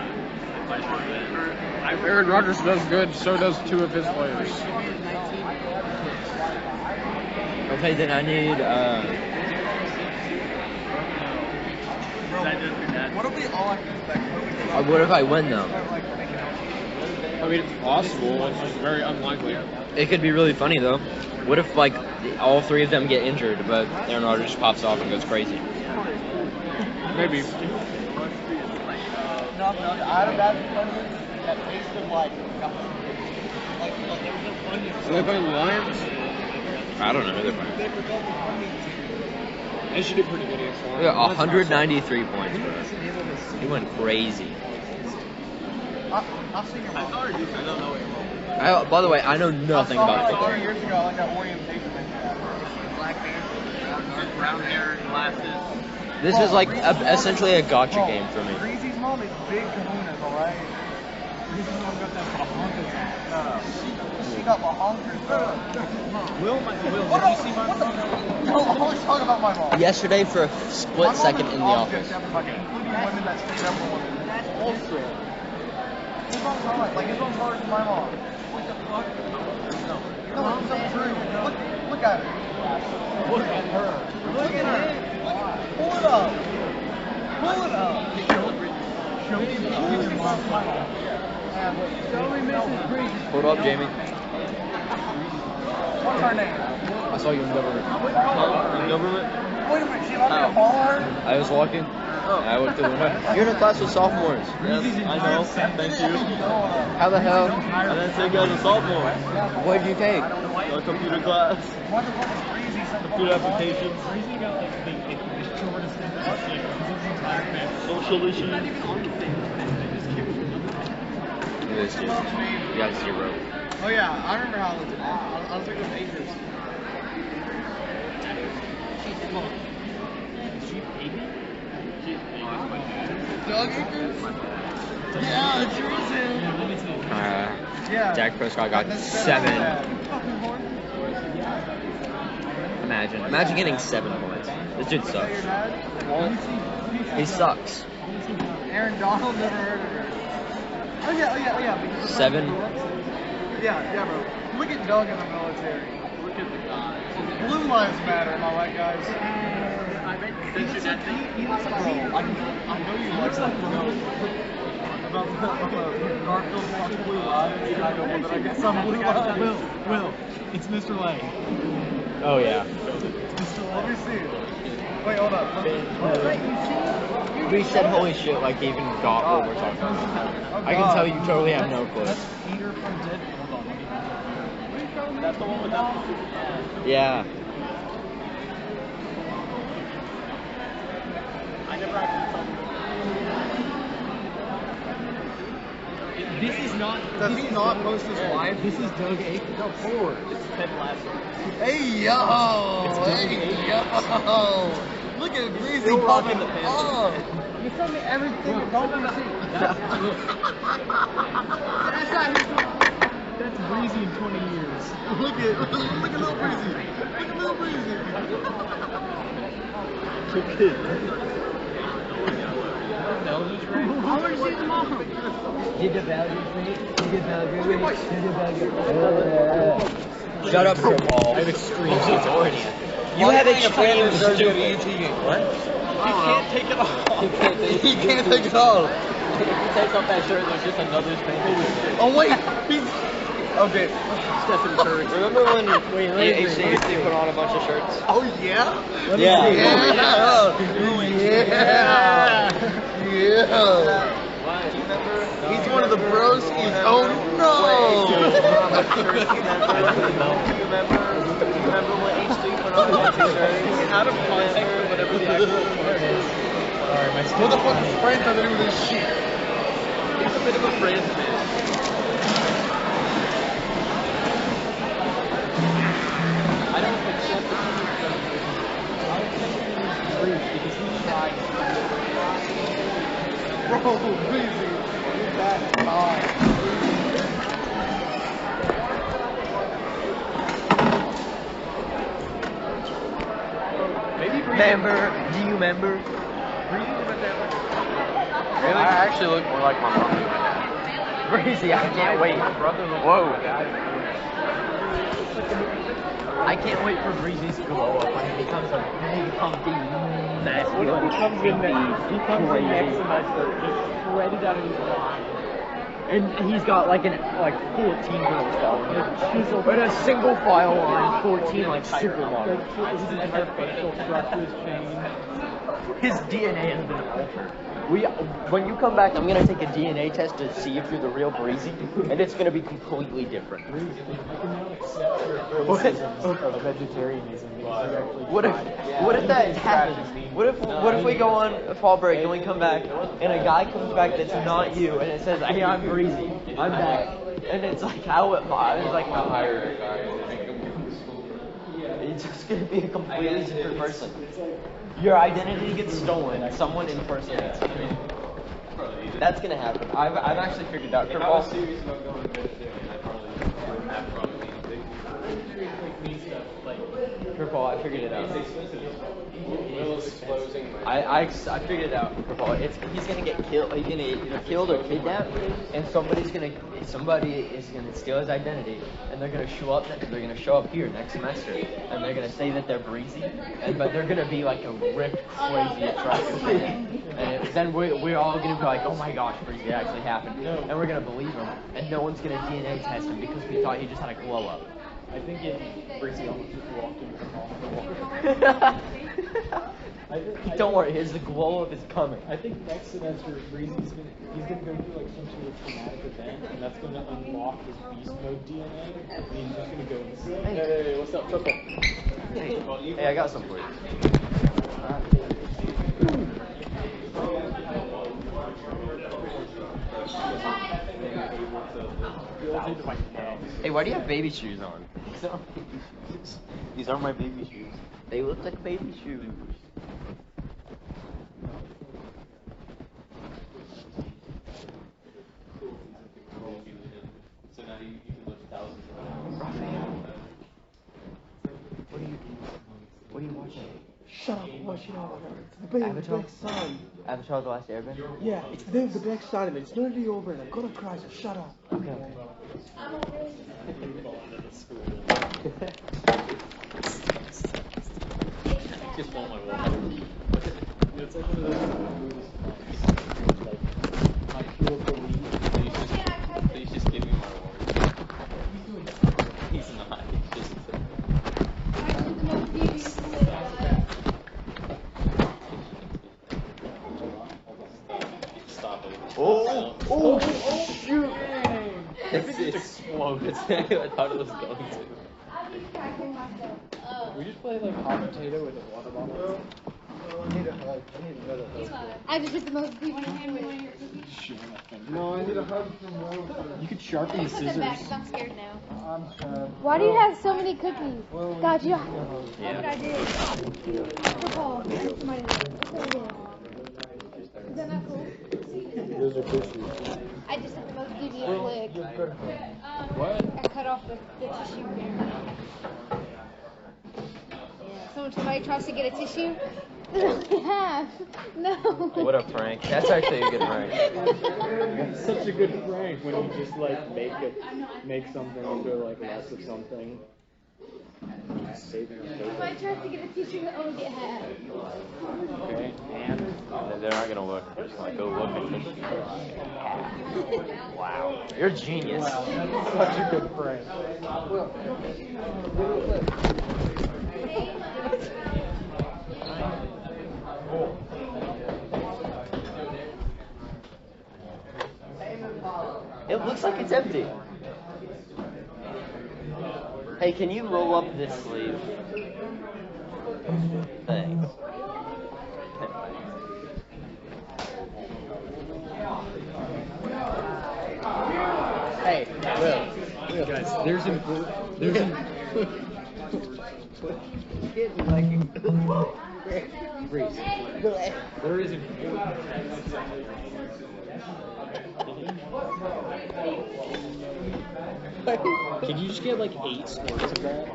fight for it. Aaron Rodgers does good, so does 2 of his players. Okay, then I need, What if we all expect? what if I win though? I mean, it's possible, it's just very unlikely. It could be really funny though. What if like all 3 of them get injured, but Aaron Rodgers just pops off and goes crazy? Maybe. No, I had a bad tournament that tasted like there was no onions. So they playing the Lions? I don't know who they're playing. They should do pretty good against the Lions. Yeah, 193 points, bro. He went crazy. I'll see your mom. I don't know what you're By the way, I know nothing about football. 3 years ago, like that orientation like that. black hair, brown hair, glasses. This is like essentially a gotcha game for me. Breezy's mom is big kahunas, alright? Breezy's mom got that bahonkers. No. She got bahonkers, bro. Will, did you see my mom? No, I always talk about my mom. Yesterday, for a split second in the office. Like, including women that stayed up for women. That's bullshit. His mom's hard. Like, his mom's harder than my mom. What the fuck? No, it's not true. Look at her. Look at her. Look at her. Pull it up. Pull it up. Show me your mom's mom. Show me Mrs. Breeze. Hold up, Jamie. What's her name? I saw you in government. In government? Wait a minute, she let me to follow her? I was walking. I looked through the window. You're in a class with sophomores. Yes, I know. Thank you. How the hell? I didn't take you as a sophomore. What did you take? A computer class. Computer applications. Social issues. Look at this dude. You got 0. Oh yeah, I remember how it was. I was looking at acres. Doug Acres? Yeah, it's yours. Yeah. Dak Prescott got 7. Imagine getting 7 points. This dude sucks. He sucks. Aaron Donald, never heard of her. Oh yeah. Because 7. Yeah, bro. Look at Doug in the military. Look at the guy. Blue lives matter, am I right, guys? I bet He looks like I know you like that, about Garfield fucking Blue Lives, and I go, well, then I guess I'm Blue Lives. Will, it's Mr. Lay. Oh, yeah. Let me see. Wait, hold up. We said holy shit like he even got what we're talking about. I can tell you totally have no clue. That's Peter from Deadpool. Hold on, That's the one with that. Yeah. I never actually saw him. This is not Does he not post his wife? This is Doug Aiken. No, forward. It's Ted Lasso. Hey yo! Hey yo! Look at Breezy Still rocking coming the pants. up. You send me everything that's on the sheet. That's Breezy in 20 years. Look at little Breezy. Look at little Breezy. How are you seeing mom? Did the value rate? Shut up, Paul. I have extreme authority. You have extreme authority. What? He can't take it off. He can't take it off. If he takes off that shirt, there's just another thing. Oh wait, he's okay. Stephen Curry. Remember when HCC put on a bunch of shirts? Oh yeah. Yeah. He's one of the broskies. Oh no. Remember when HC put on a bunch of shirts? Out of context of whatever the actual word is. Alright, my what the fuck is Frank to do with this shit? He's a bit of a France man. I don't accept the because he tried. Bro, Breezy, you're that high. Maybe Remember? Do you remember? Really? I actually look more like my mom than my dad. Breezy, I can't wait. Whoa. I can't wait for Breezy's glow up when he becomes a big, humpy, masculine. He comes in next semester, just shredded out of his mind. And he's got like 14 girls following him. In a single file line, 14 like supermodels. His entire facial structure is changed. His DNA has been altered. When you come back, I'm gonna take a DNA test to see if you're the real Breezy, and it's gonna be completely different. I cannot accept your criticisms of vegetarianism. What if that happens? What if we go on fall break and we come back and a guy comes back that's not you and it says, "Hey, I'm Breezy, I'm back," and it's like how it it's like how higher it's just gonna be a completely different person. Your identity gets stolen. Someone impersonates you. That's gonna happen. I've actually figured out. If I was serious about going vegetarian, I probably wouldn't have problems eating big. Purple, I figured it out. It's expensive. Will's exposing my... I figured it out, Purple. He's gonna get killed. He's gonna get either killed or kidnapped, and somebody is gonna steal his identity, and they're gonna show up. They're gonna show up here next semester, and they're gonna say that they're Breezy, but they're gonna be like a ripped, crazy, attractive man. And then we're all gonna be like, oh my gosh, Breezy actually happened, and we're gonna believe him, and no one's gonna DNA test him because we thought he just had a glow up. I think Breezy almost just walked into the hall. Don't worry, his glow up is coming. I think next semester Breezy's gonna go through like some sort of traumatic event, and that's gonna unlock his beast mode DNA, and he's just gonna go insane. Hey, what's up, Triple? Hey, I got some for you. Hey, why do you have baby shoes on? These are my baby shoes. They look like baby shoes. So now you can lift thousands of Raphael. What are you watching? Shut up, I'm watching the Avatar? black sun. Avatar: The Last Airbender? Yeah, it's the black sun and it's nearly over and I'm gonna cry, so shut up. Okay. Just want my water. It's like one of those movies, like, I feel believe. Please just give me my water. He's not. He's just... Stop it. Oh, shoot! It exploded. I thought it was going to. We just play like hot potato with a water bottle. I just hit the most. Do you want to hand me one of your cookies? No, I need a hug from Will. You could sharpen the Put them back, scissors. 'cause I'm scared now. I'm sad. Why do you have so many cookies? God, you. Yeah. What I did. Paul, that's my name. That's what I did. Is that not cool? Those are tissues. I just have the most deviant lick. What? I cut off the tissue. Somebody tries to get a tissue. Yeah. No. What a prank. That's actually a good prank. It's such a good prank when you just like make something into like less of something. Saving a paper. Somebody tries to get a tissue to only get half. Okay, and They're not gonna look. They're just gonna go look at this. Wow. You're a genius. Such a good prank. It looks like it's empty. Hey, can you roll up this sleeve? Thanks. Hey, Will. Guys, there's an there is Can you just get like 8 squirts of that?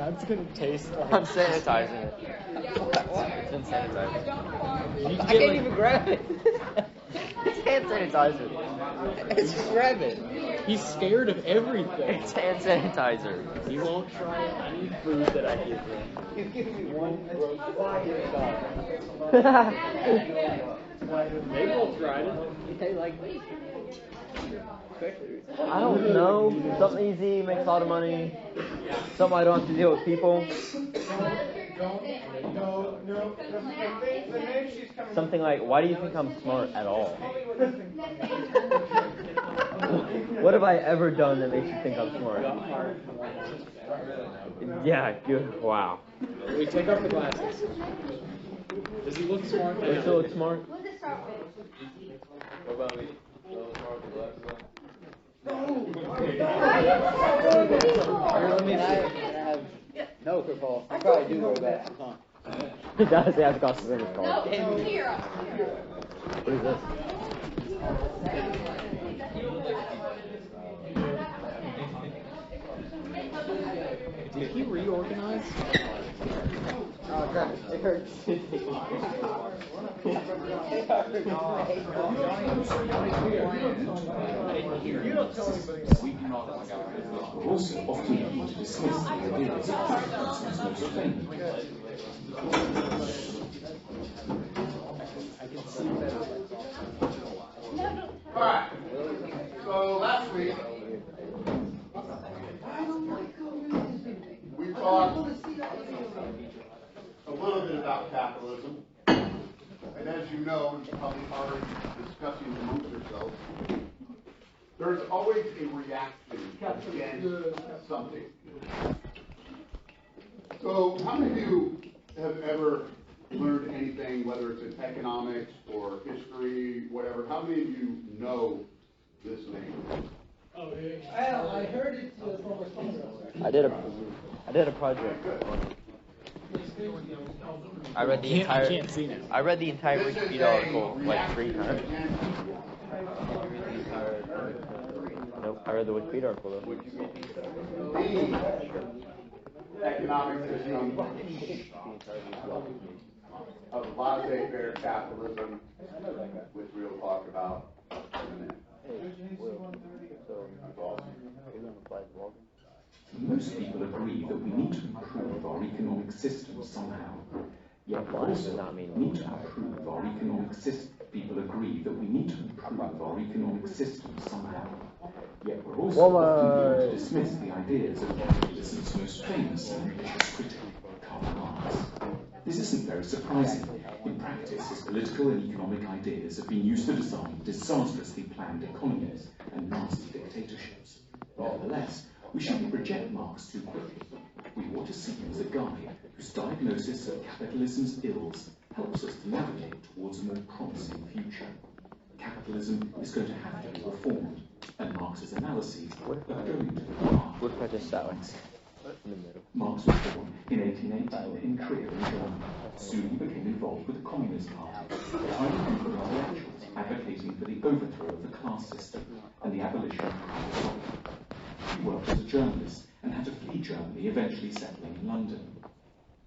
that's gonna taste like. I'm sanitizing it. It's been sanitized. You I can't even grab it. It's hand sanitizer. It's grab it. He's scared of everything. It's hand sanitizer. He won't try any food that I give him. You give me one Maybe we'll try it. Hey, like, I don't know. Something easy, makes a lot of money. Something I don't have to deal with people. Something like, why do you think I'm smart at all? What have I ever done that makes you think I'm smart? Yeah, good. Wow. We take off the glasses. Does he look smart? Does he look smart? What does it start with? What about me? You look smart with the glasses on? Let me see. No, Paul. I probably do wear glasses, huh? He does have glasses in his car. No, here. What is this? Did he reorganize? Oh, God, it hurts. Also, often able to dismiss the ideas of Capitalism's most famous. Alright, so last week we talked a little bit about capitalism, and as you know, and probably already discussing amongst yourselves, there's always a reaction against something. So how many of you have ever learned anything, whether it's in economics or history, whatever? How many of you know this name? I heard it from a sponsor. I did a project on it. I read the entire Wikipedia article like 3 times. Nope, I read the Wikipedia article though. Economic system of laissez-faire capitalism, which we'll talk about in a minute. Most people agree that we need to improve our economic system somehow. Yet we also need to improve our economic system. People agree that we need to improve our economic system somehow. Yet we're also often able to dismiss the ideas of capitalism's most famous and ambitious critic, Karl Marx. This isn't very surprising. In practice, his political and economic ideas have been used to design disastrously planned economies and nasty dictatorships. Nevertheless, we shouldn't reject Marx too quickly. We ought to see him as a guide whose diagnosis of capitalism's ills helps us to navigate towards a more promising future. Capitalism is going to have to be reformed, and Marx's analyses are going to be hard. What if I just sat like in the middle? Marx was born in 1818 in Trier in Germany. Soon he became involved with the Communist Party, a tiny group of intellectuals advocating for the overthrow of the class system and the abolition of private property. He worked as a journalist and had to flee Germany, eventually settling in London.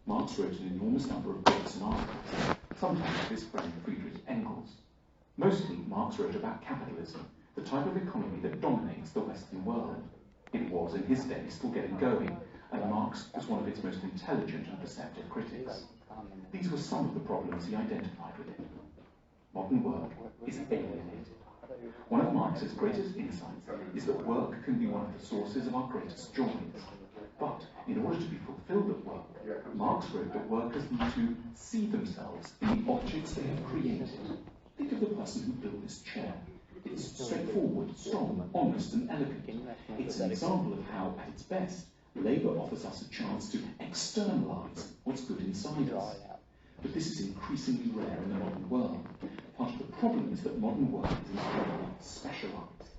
Marx wrote an enormous number of books and articles, sometimes with his friend Friedrich Engels. Mostly, Marx wrote about capitalism, the type of economy that dominates the Western world. It was, in his day, still getting going, and Marx was one of its most intelligent and perceptive critics. These were some of the problems he identified with it. Modern work is alienated. One of Marx's greatest insights is that work can be one of the sources of our greatest joys. But in order to be fulfilled at work, Marx wrote that workers need to see themselves in the objects they have created. Think of the person who built this chair. It's straightforward, strong, honest, and elegant. It's an example of how, at its best, labour offers us a chance to externalise what's good inside us. But this is increasingly rare in the modern world. Part of the problem is that modern work is incredibly specialised.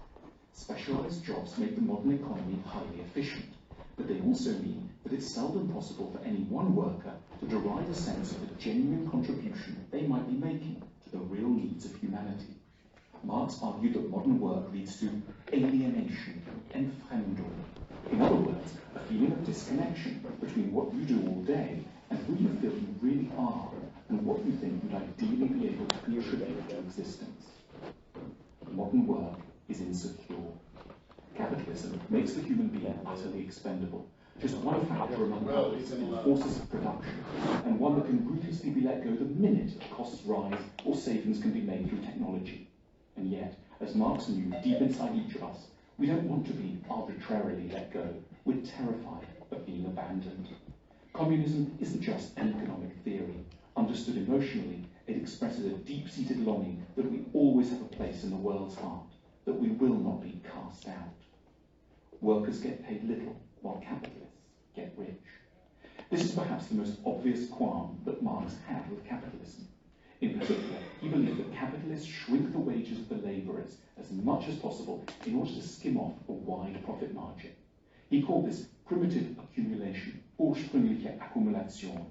Specialised jobs make the modern economy highly efficient, but they also mean that it's seldom possible for any one worker to derive a sense of the genuine contribution they might be making to the real needs of humanity. Marx argued that modern work leads to alienation, entfremdung. In other words, a feeling of disconnection between what you do all day and who you feel you really are, and what you think you'd ideally be able to contribute to existence. Modern work is insecure. Capitalism makes the human being utterly expendable, just one factor among others in the forces of production, and one that can ruthlessly be let go the minute costs rise or savings can be made through technology. And yet, as Marx knew deep inside each of us, we don't want to be arbitrarily let go. We're terrified of being abandoned. Communism isn't just an economic theory. Understood emotionally, it expresses a deep-seated longing that we always have a place in the world's heart, that we will not be cast out. Workers get paid little, while capitalists get rich. This is perhaps the most obvious qualm that Marx had with capitalism. In particular, he believed that capitalists shrink the wages of the labourers as much as possible in order to skim off a wide profit margin. He called this primitive accumulation, ursprüngliche Akkumulation.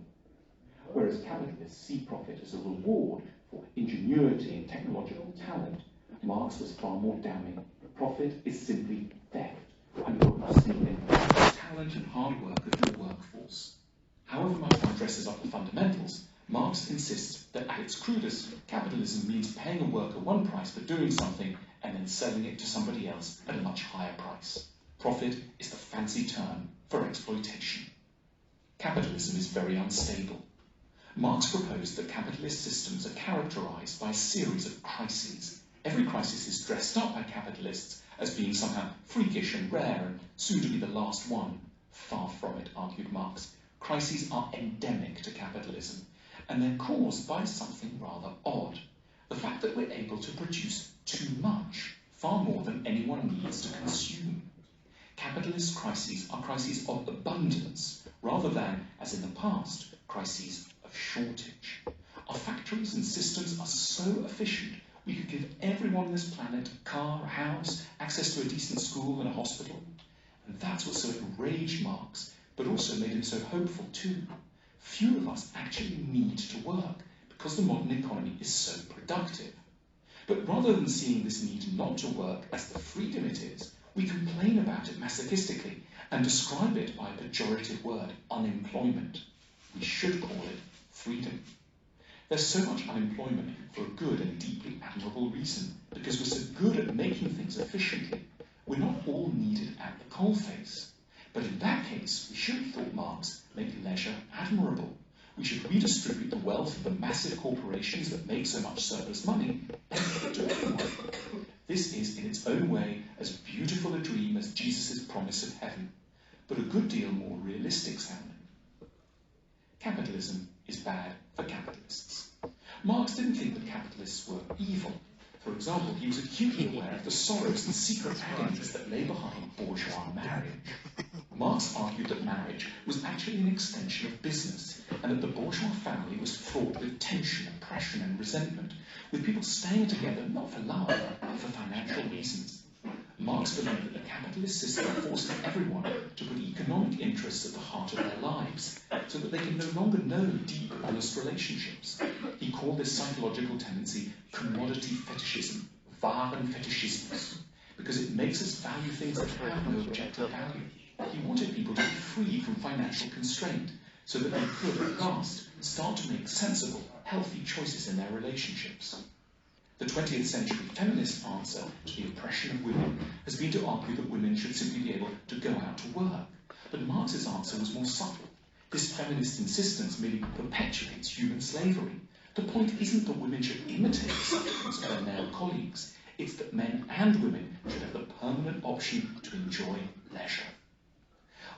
Whereas capitalists see profit as a reward for ingenuity and technological talent, Marx was far more damning. Profit is simply theft, and you're stealing the talent and hard work of your workforce. However much one dresses up the fundamentals, Marx insists that at its crudest, capitalism means paying a worker one price for doing something and then selling it to somebody else at a much higher price. Profit is the fancy term for exploitation. Capitalism is very unstable. Marx proposed that capitalist systems are characterized by a series of crises. Every crisis is dressed up by capitalists as being somehow freakish and rare and soon to be the last one. Far from it, argued Marx. Crises are endemic to capitalism, and they're caused by something rather odd. The fact that we're able to produce too much, far more than anyone needs to consume. Capitalist crises are crises of abundance, rather than, as in the past, crises of shortage. Our factories and systems are so efficient, we could give everyone on this planet a car, a house, access to a decent school and a hospital. And that's what so enraged Marx, but also made him so hopeful too. Few of us actually need to work, because the modern economy is so productive. But rather than seeing this need not to work as the freedom it is, we complain about it masochistically and describe it by a pejorative word, unemployment. We should call it freedom. There's so much unemployment for a good and deeply admirable reason, because we're so good at making things efficiently. We're not all needed at the coalface. But in that case, we should, thought Marx, make leisure admirable. We should redistribute the wealth of the massive corporations that make so much surplus money and give it to everyone. This is, in its own way, as beautiful a dream as Jesus' promise of heaven, but a good deal more realistic sounding. Capitalism is bad for capitalists. Marx didn't think that capitalists were evil. For example, he was acutely aware of the sorrows and secret agonies that lay behind bourgeois marriage. Marx argued that marriage was actually an extension of business, and that the bourgeois family was fraught with tension, oppression, and resentment, with people staying together not for love, but for financial reasons. Marx believed that the capitalist system forced everyone to put economic interests at the heart of their lives, so that they can no longer know deep, honest relationships. He called this psychological tendency commodity fetishism, Warenfetischismus, because it makes us value things that have no objective value. He wanted people to be free from financial constraint, so that they could, at last, start to make sensible, healthy choices in their relationships. The 20th century feminist answer to the oppression of women has been to argue that women should simply be able to go out to work. But Marx's answer was more subtle. This feminist insistence merely perpetuates human slavery. The point isn't that women should imitate the sufferings of their male colleagues. It's that men and women should have the permanent option to enjoy leisure.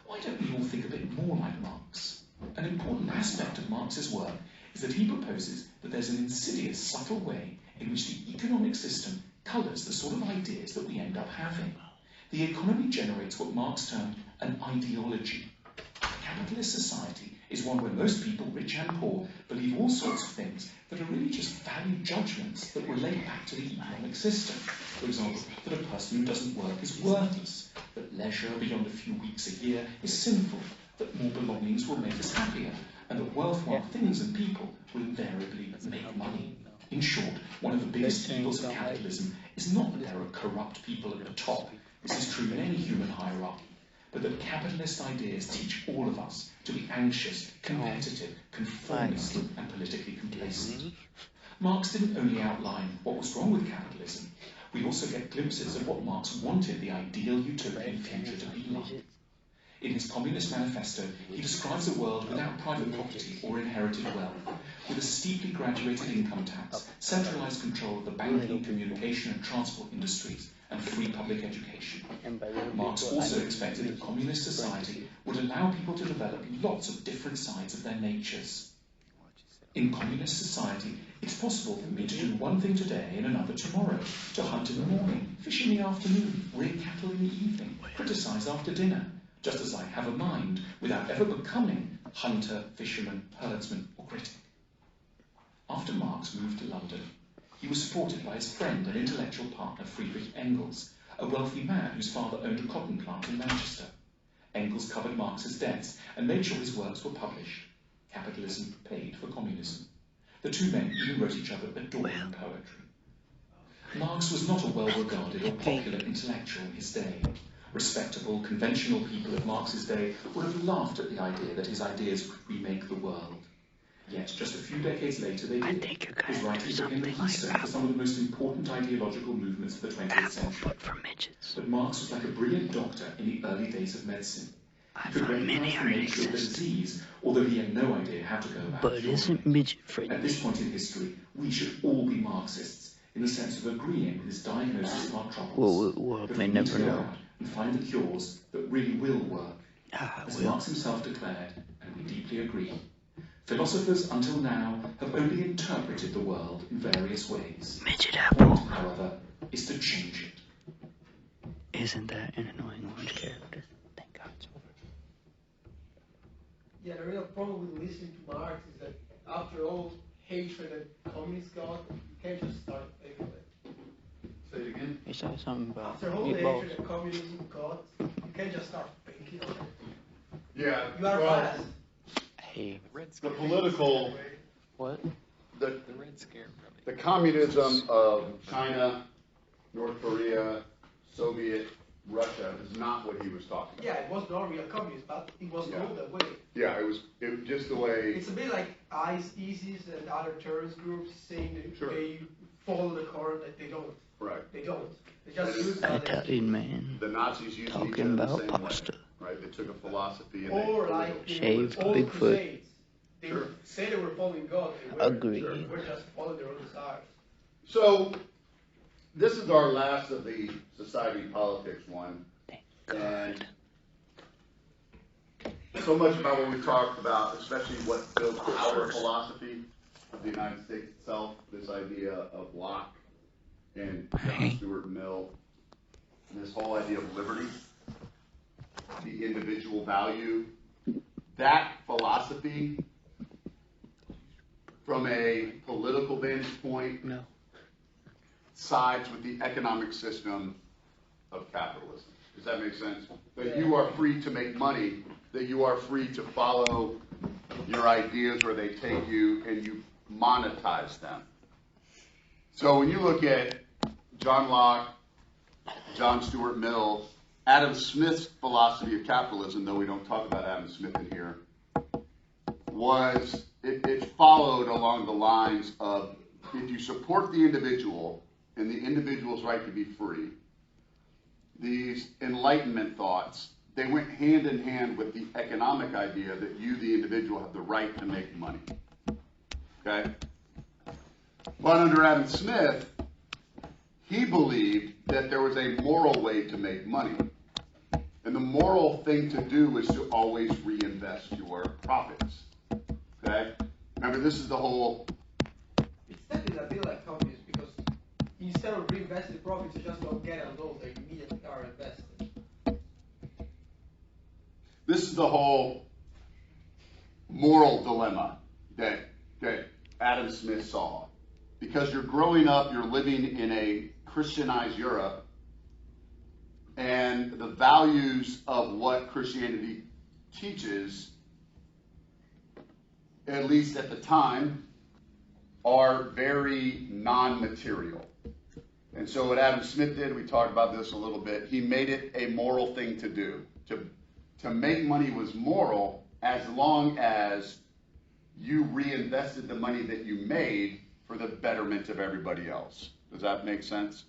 Why don't we all think a bit more like Marx? An important aspect of Marx's work is that he proposes that there's an insidious, subtle way in which the economic system colours the sort of ideas that we end up having. The economy generates what Marx termed an ideology. A capitalist society is one where most people, rich and poor, believe all sorts of things that are really just value judgments that relate back to the economic system. For example, that a person who doesn't work is worthless, that leisure beyond a few weeks a year is sinful, that more belongings will make us happier, and that worthwhile things and people will invariably make money. In short, one of the biggest evils of capitalism is not that there are corrupt people at the top. This is true in any human hierarchy. But that capitalist ideas teach all of us to be anxious, competitive, conformist, and politically complacent. Marx didn't only outline what was wrong with capitalism. We also get glimpses of what Marx wanted the ideal utopian future to be like. In his Communist Manifesto, he describes a world without private property or inherited wealth, with a steeply graduated income tax, centralized control of the banking, communication, and transport industries, and free public education. Marx also expected a communist society would allow people to develop lots of different sides of their natures. In communist society, it's possible for me to do one thing today and another tomorrow, to hunt in the morning, fish in the afternoon, rear cattle in the evening, criticize after dinner, just as I have a mind, without ever becoming hunter, fisherman, herdsman, or critic. After Marx moved to London, he was supported by his friend and intellectual partner Friedrich Engels, a wealthy man whose father owned a cotton plant in Manchester. Engels covered Marx's debts and made sure his works were published. Capitalism paid for communism. The two men even wrote each other adoring poetry. Marx was not a well-regarded or popular intellectual in his day. Respectable, conventional people of Marx's day would have laughed at the idea that his ideas could remake the world. Yet, just a few decades later, they did. His writings became the keystone for some of the most important ideological movements of the 20th century. But Marx was like a brilliant doctor in the early days of medicine. He could recognize the nature of the disease, although he had no idea how to go about it. At this point in history, we should all be Marxists, in the sense of agreeing with his diagnosis of our troubles. But we need to go out and find the cures that really will work. As Marx himself declared, and we deeply agree, philosophers until now have only interpreted the world in various ways. The point, however, is to change it. Isn't that an annoying orange character? Thank God it's over. Yeah, the real problem with listening to Marx is that after all hatred that communists got, you can't just start thinking it. Say it again? He said something about After all the meatballs. hatred that communism got, you can't just start thinking of it. Yeah. You are fast. Hey, the political, what? The Red Scare, the communism of China, North Korea, Soviet, Russia is not what he was talking about. Yeah, it was not real communist, but it was called that way. Yeah, it was just the way. It's a bit like ISIS and other terrorist groups saying that they follow the Quran, that they don't. Right. They don't. They just use Italian man. The Nazis used talking each other about the same pasta. way. Right, they took a philosophy and or like shave all the Bigfoot. Crusades. They say they were following God. They weren't. Agree. They were just following their own desires. So, this is our last of the society politics one. And so much about what we talked about, especially what built our philosophy of the United States itself, this idea of Locke and John Stuart Mill, and this whole idea of liberty, the individual value, that philosophy, from a political vantage point, sides with the economic system of capitalism. Does that make sense? That you are free to make money, that you are free to follow your ideas where they take you, and you monetize them. So when you look at John Locke, John Stuart Mill, Adam Smith's philosophy of capitalism, though we don't talk about Adam Smith in here, was it followed along the lines of, if you support the individual and the individual's right to be free, these Enlightenment thoughts, they went hand in hand with the economic idea that you, the individual, have the right to make money. Okay? But under Adam Smith, he believed that there was a moral way to make money. And the moral thing to do is to always reinvest your profits. Okay? Remember, this is the whole... It's definitely a bit like communism, because instead of reinvesting profits, you just don't get a loan, they immediately are invested. This is the whole moral dilemma that Adam Smith saw. Because you're growing up, you're living in a Christianized Europe, and the values of what Christianity teaches, at least at the time, are very non-material. And so what Adam Smith did, we talked about this a little bit, he made it a moral thing to do. To make money was moral as long as you reinvested the money that you made for the betterment of everybody else. Does that make sense?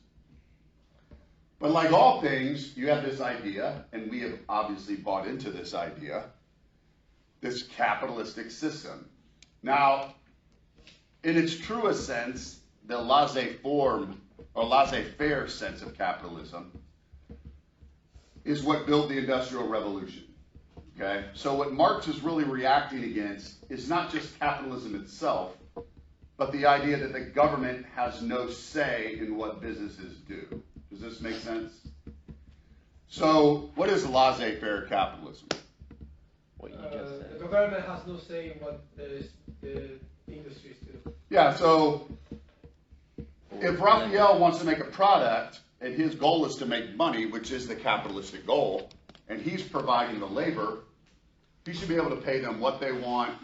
But like all things, you have this idea, and we have obviously bought into this idea, this capitalistic system. Now, in its truest sense, the laissez-faire sense of capitalism is what built the Industrial Revolution. Okay? So what Marx is really reacting against is not just capitalism itself, but the idea that the government has no say in what businesses do. Does this make sense? So what is laissez-faire capitalism? What you just said. The government has no say in what the industries do. Yeah, so if Raphael wants to make a product, and his goal is to make money, which is the capitalistic goal, and he's providing the labor, he should be able to pay them what they want.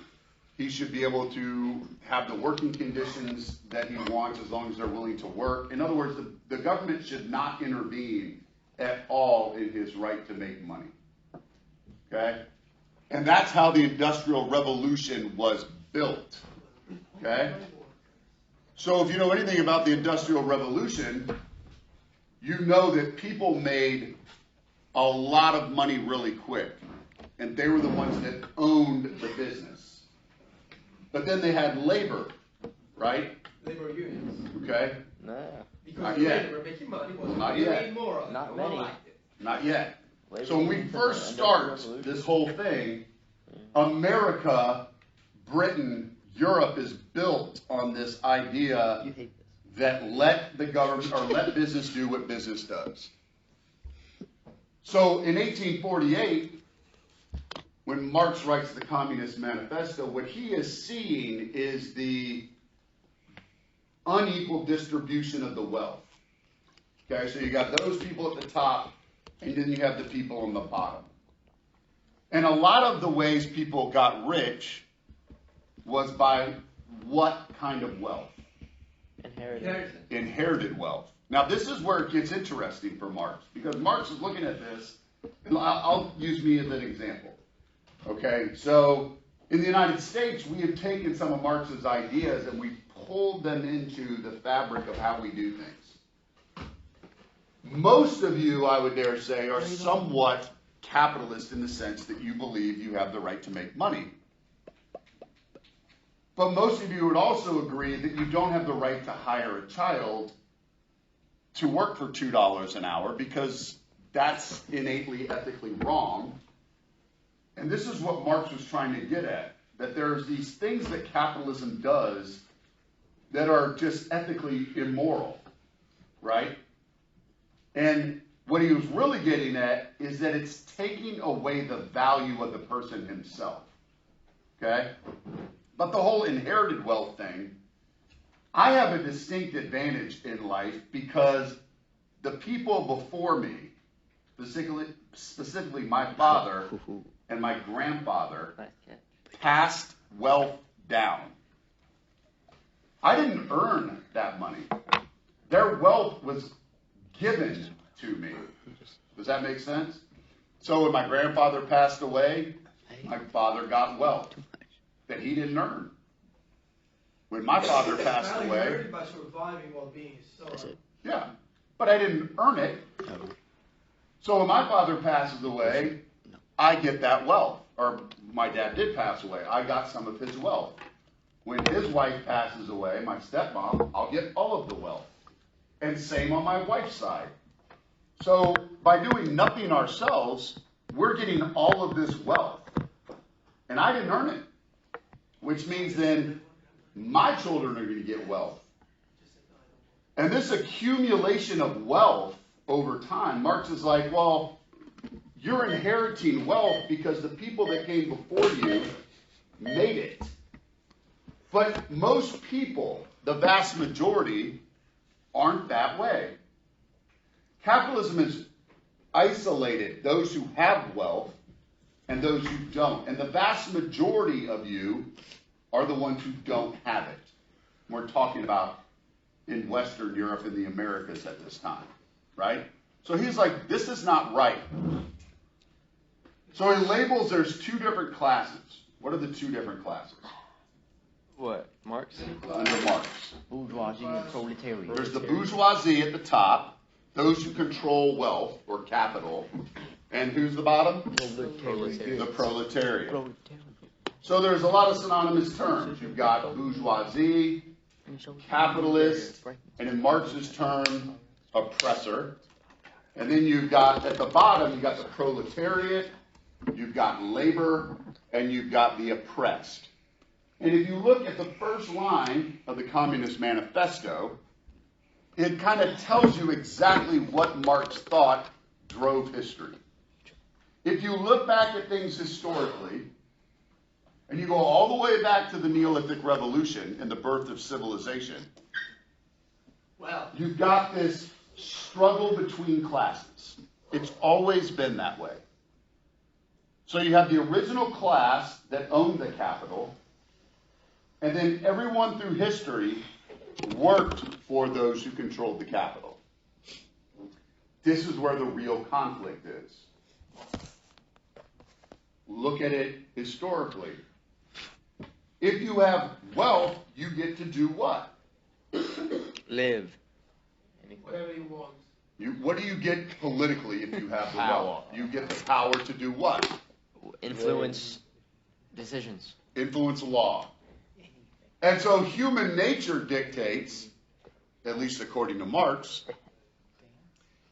He should be able to have the working conditions that he wants as long as they're willing to work. In other words, the government should not intervene at all in his right to make money. Okay? And that's how the Industrial Revolution was built. Okay? So if you know anything about the Industrial Revolution, you know that people made a lot of money really quick. And they were the ones that owned the business. But then they had labor, right? Labor unions. Okay? Nah. Because Not the yet. labor making money was Well, not yet. made more. Not No one many. liked it. Not yet. Labor So when we unions first and start revolution. this whole thing, America, Britain, Europe is built on this idea that let the government or let business do what business does. So in 1848, when Marx writes the Communist Manifesto, what he is seeing is the unequal distribution of the wealth. Okay, so you got those people at the top, and then you have the people on the bottom. And a lot of the ways people got rich was by what kind of wealth? Inherited wealth. Now, this is where it gets interesting for Marx, because Marx is looking at this, and I'll use me as an example. Okay, so in the United States, we have taken some of Marx's ideas and we've pulled them into the fabric of how we do things. Most of you, I would dare say, are somewhat capitalist in the sense that you believe you have the right to make money. But most of you would also agree that you don't have the right to hire a child to work for $2 an hour because that's innately ethically wrong. And this is what Marx was trying to get at, that there's these things that capitalism does that are just ethically immoral, right? And what he was really getting at is that it's taking away the value of the person himself. Okay? But the whole inherited wealth thing, I have a distinct advantage in life because the people before me, specifically my father and my grandfather, passed wealth down. I didn't earn that money. Their wealth was given to me. Does that make sense? So when my grandfather passed away, my father got wealth that he didn't earn. When my father passed away, by surviving while being his son. yeah, but I didn't earn it. So when my father passes away, I get that wealth. Or my dad did pass away. I got some of his wealth. When his wife passes away, my stepmom, I'll get all of the wealth. And same on my wife's side. So by doing nothing ourselves, we're getting all of this wealth. And I didn't earn it. Which means then my children are going to get wealth. And this accumulation of wealth over time, Marx is like, well, you're inheriting wealth because the people that came before you made it. But most people, the vast majority, aren't that way. Capitalism has isolated those who have wealth and those who don't. And the vast majority of you are the ones who don't have it. We're talking about in Western Europe and the Americas at this time, right? So he's like, this is not right. So he labels there's two different classes. What are the two different classes? What? Marx? Under Marx. Bourgeoisie and proletariat. There's the bourgeoisie at the top, those who control wealth or capital. And who's the bottom? The proletariat. So there's a lot of synonymous terms. You've got bourgeoisie, capitalist, and in Marx's term, oppressor. And then you've got, at the bottom, you've got the proletariat, you've got labor, and you've got the oppressed. And if you look at the first line of the Communist Manifesto, it kind of tells you exactly what Marx thought drove history. If you look back at things historically, and you go all the way back to the Neolithic Revolution and the birth of civilization, you've got this struggle between classes. It's always been that way. So you have the original class that owned the capital, and then everyone through history worked for those who controlled the capital. This is where the real conflict is. Look at it historically. If you have wealth, you get to do what? Live. Whatever you want. What do you get politically if you have the wealth? You get the power to do what? Influence decisions. Influence law. And so human nature dictates, at least according to Marx,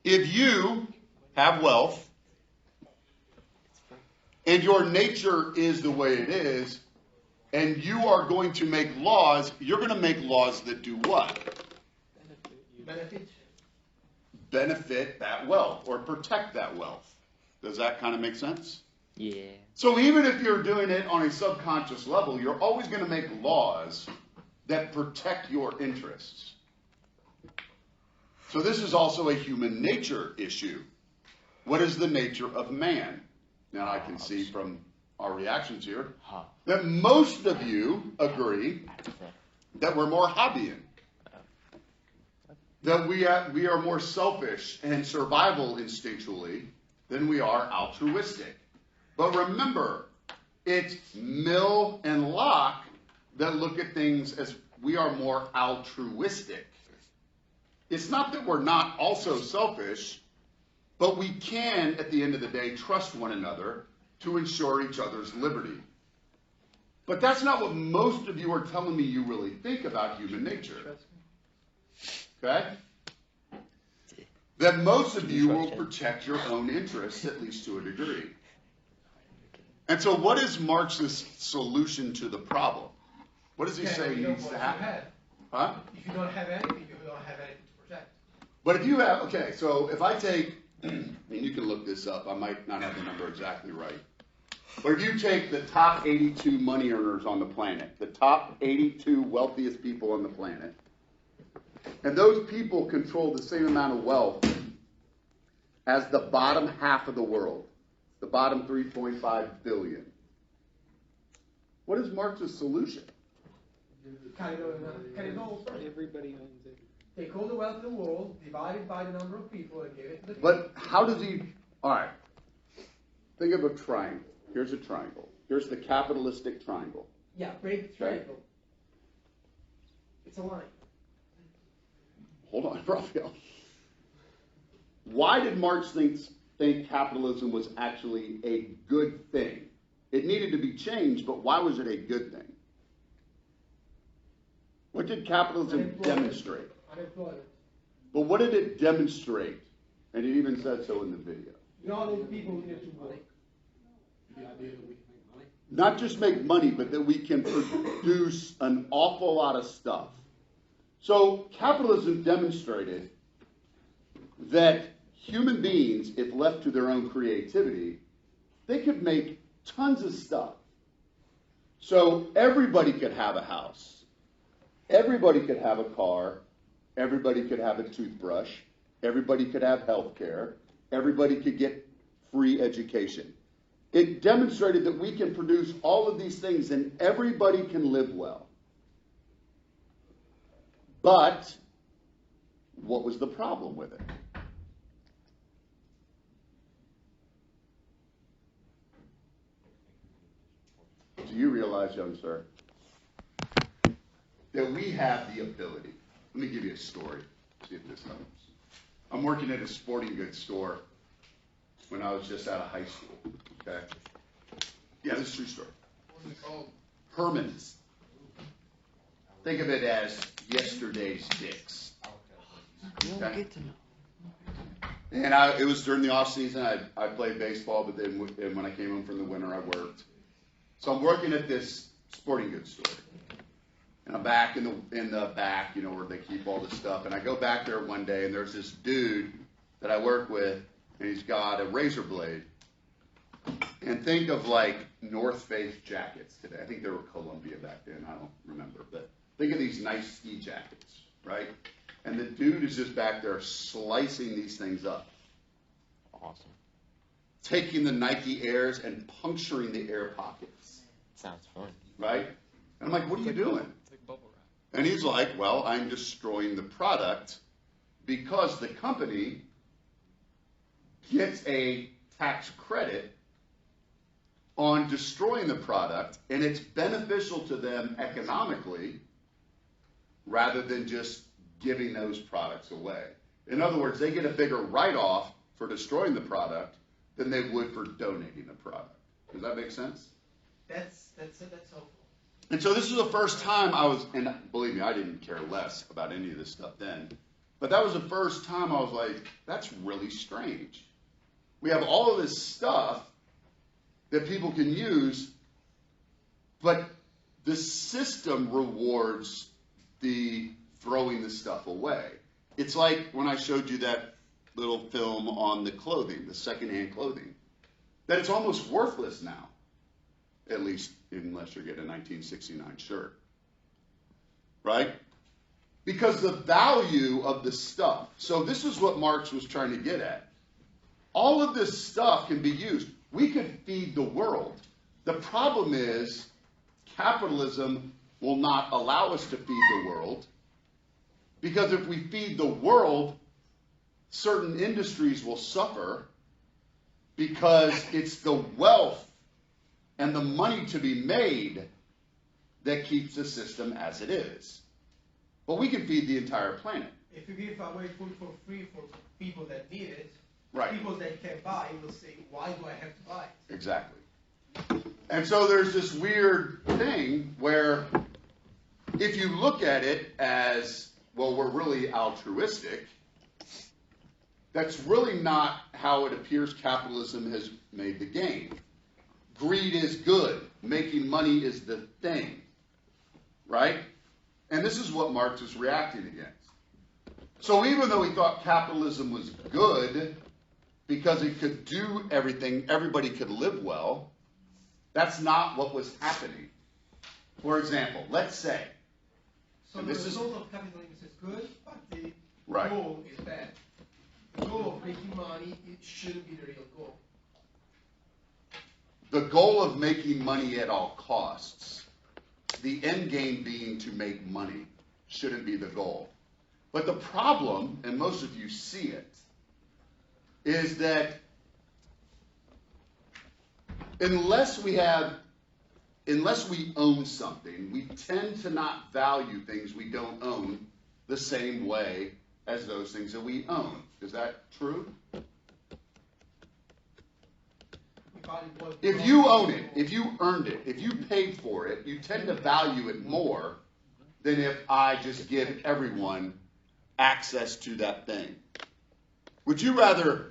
if you have wealth and your nature is the way it is, and you are going to make laws, you're going to make laws that do what? Benefit that wealth or protect that wealth. Does that kind of make sense? Yeah. So even if you're doing it on a subconscious level, you're always going to make laws that protect your interests. So this is also a human nature issue. What is the nature of man? Now I can see from our reactions here that most of you agree that we're more Hobbian. That we are more selfish and survival instinctually than we are altruistic. But remember, it's Mill and Locke that look at things as we are more altruistic. It's not that we're not also selfish, but we can, at the end of the day, trust one another to ensure each other's liberty. But that's not what most of you are telling me you really think about human nature. Okay? That most of you will protect your own interests, at least to a degree. And so what is Marx's solution to the problem? What does he say needs to happen? Huh? If you don't have anything, you don't have anything to protect. But if you have, okay, so if I take and you can look this up, I might not have the number exactly right, but if you take the top 82 money earners on the planet, the top 82 wealthiest people on the planet, and those people control the same amount of wealth as the bottom half of the world, the bottom 3.5 billion. What is Marx's solution? Everybody owns it. Take all the wealth in the world, divide it by the number of people, and give it to the people. But how does he, all right, think of a triangle. Here's a triangle. Here's the capitalistic triangle. Yeah, break the triangle. It's a line. Hold on, Raphael. Why did Marx think capitalism was actually a good thing? It needed to be changed, but why was it a good thing? What did capitalism demonstrate? Unemployment. But what did it demonstrate? And it even said so in the video. Not all people need to work. The idea that we can make money. Not just make money, but that we can produce an awful lot of stuff. So capitalism demonstrated that human beings, if left to their own creativity, they could make tons of stuff. So everybody could have a house. Everybody could have a car. Everybody could have a toothbrush. Everybody could have health care. Everybody could get free education. It demonstrated that we can produce all of these things and everybody can live well. But what was the problem with it? Do you realize, young sir, that we have the ability? Let me give you a story, see if this helps. I'm working at a sporting goods store when I was just out of high school, okay? Yeah, this is a true story. What's it called? Herman's. Think of it as yesterday's Dick's. Okay? And it was during the off season. I played baseball, but then when I came home from the winter, I worked. So I'm working at this sporting goods store. And I'm back in the back, you know, where they keep all the stuff. And I go back there one day, and there's this dude that I work with, and he's got a razor blade. And think of like North Face jackets today. I think they were Columbia back then. I don't remember. But think of these nice ski jackets, right? And the dude is just back there slicing these things up. Awesome. Taking the Nike Airs and puncturing the air pockets. Sounds fun. Right? And I'm like, what are you doing? It's like bubble wrap. And he's like, well, I'm destroying the product because the company gets a tax credit on destroying the product, and it's beneficial to them economically rather than just giving those products away. In other words, they get a bigger write-off for destroying the product than they would for donating the product. Does that make sense? That's helpful. And so this was the first time I was, and believe me, I didn't care less about any of this stuff then, but that was the first time I was like, that's really strange. We have all of this stuff that people can use, but the system rewards the throwing the stuff away. It's like when I showed you that little film on the clothing, the secondhand clothing, that it's almost worthless now, at least unless you're getting a 1969 shirt, right? Because the value of the stuff. So this is what Marx was trying to get at. All of this stuff can be used. We could feed the world. The problem is capitalism will not allow us to feed the world, because if we feed the world, certain industries will suffer because it's the wealth and the money to be made that keeps the system as it is. But we can feed the entire planet. If you give away food for free for people that need it, right, people that can buy will say, why do I have to buy it? Exactly. And so there's this weird thing where if you look at it as, well, we're really altruistic, that's really not how it appears capitalism has made the game. Greed is good. Making money is the thing. Right? And this is what Marx is reacting against. So even though he thought capitalism was good, because it could do everything, everybody could live well. That's not what was happening. For example, let's say, so the result of capitalism is good, but the right. goal is bad. The goal of making money, it shouldn't be the real goal. The goal of making money at all costs, the end game being to make money, shouldn't be the goal. But the problem, and most of you see it, is that unless we own something, we tend to not value things we don't own the same way as those things that we own. Is that true? If you own it, if you earned it, if you paid for it, you tend to value it more than if I just give everyone access to that thing. Would you rather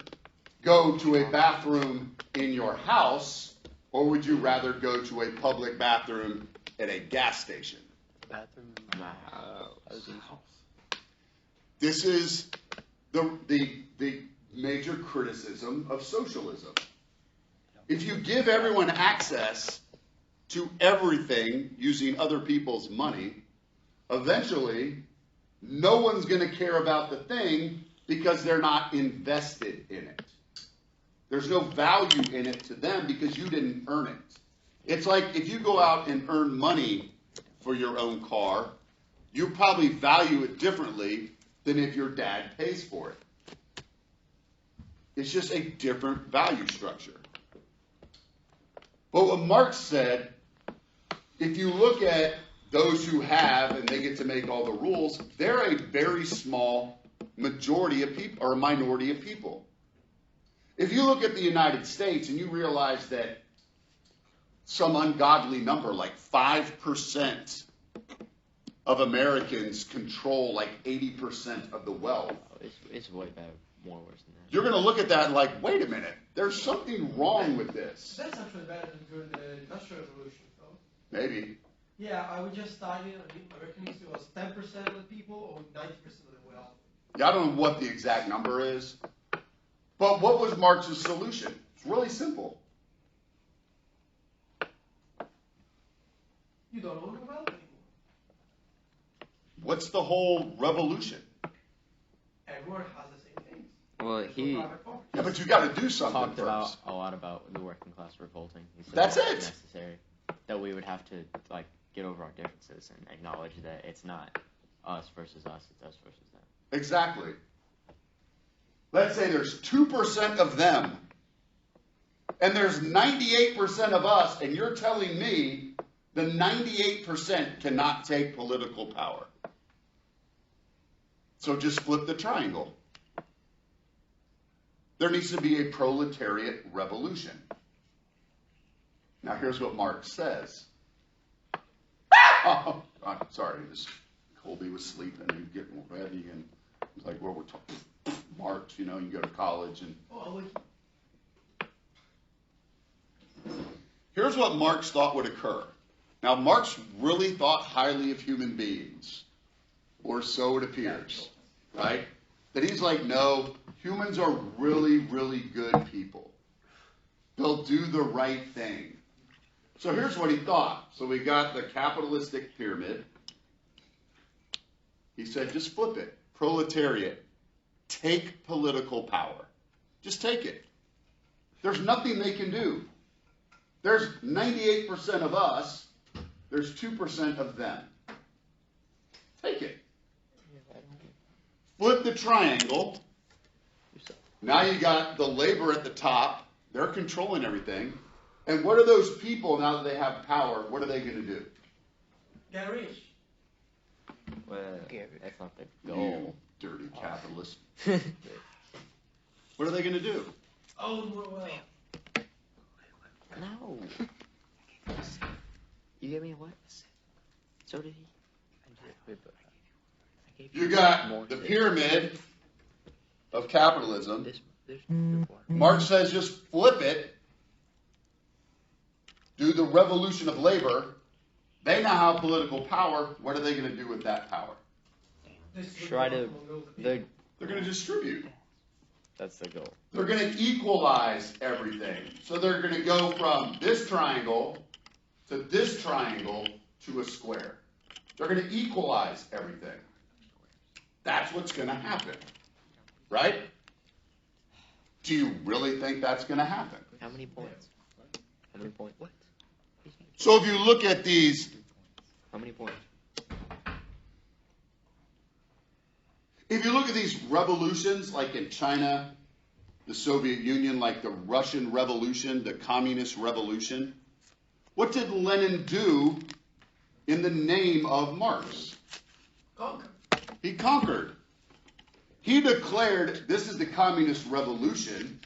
go to a bathroom in your house, or would you rather go to a public bathroom at a gas station? Bathroom in my house. This is the major criticism of socialism. If you give everyone access to everything using other people's money, eventually no one's going to care about the thing because they're not invested in it. There's no value in it to them because you didn't earn it. It's like if you go out and earn money for your own car, you probably value it differently than if your dad pays for it. It's just a different value structure. But what Marx said, if you look at those who have and they get to make all the rules, they're a very small majority of people or a minority of people. If you look at the United States and you realize that some ungodly number, like 5% of Americans control like 80% of the wealth. It's way bad, more worse than that. You're going to look at that and like, wait a minute, there's something wrong with this. That's actually better than during the Industrial Revolution, though. Maybe. Yeah, I would just study American history was 10% of the people or 90% of the wealth. Yeah, I don't know what the exact number is. But what was Marx's solution? It's really simple. You don't own the wealth anymore. What's the whole revolution? Everyone has the same things. Well, he yeah, but you got to do something talked first. a lot about the working class revolting. He said That's it. Necessary. That we would have to like get over our differences and acknowledge that it's not us versus us, it's us versus them. Exactly. Let's say there's 2% of them, and there's 98% of us, and you're telling me the 98% cannot take political power. So just flip the triangle. There needs to be a proletariat revolution. Now here's what Marx says. Oh, I'm sorry, Colby was sleeping and getting ready, and I was like, well, we're talking Marx, you know, you go to college and... Here's what Marx thought would occur. Now, Marx really thought highly of human beings, or so it appears, right? That he's like, no, humans are really, really good people. They'll do the right thing. So here's what he thought. So we got the capitalistic pyramid. He said, just flip it. Proletariat. Take political power. Just take it. There's nothing they can do. There's 98% of us. There's 2% of them. Take it. Flip the triangle. Now you got the labor at the top. They're controlling everything. And what are those people, now that they have power, what are they going to do? Get rich. Well, that's not the goal. You dirty capitalist. What are they going to do? Own more wealth. No. You gave me a what? So did he. You got the pyramid of capitalism. Marx says just flip it. Do the revolution of labor. They now have political power. What are they going to do with that power? Try to. They're going to distribute. That's the goal. They're going to equalize everything. So they're going to go from this triangle to this triangle to a square. They're going to equalize everything. That's what's going to happen. Right? Do you really think that's going to happen? How many points? How many points? What? So if you look at these... How many points? If you look at these revolutions, like in China, the Soviet Union, like the Russian Revolution, the Communist Revolution, what did Lenin do in the name of Marx? Conquer. He conquered. He declared, this is the Communist Revolution.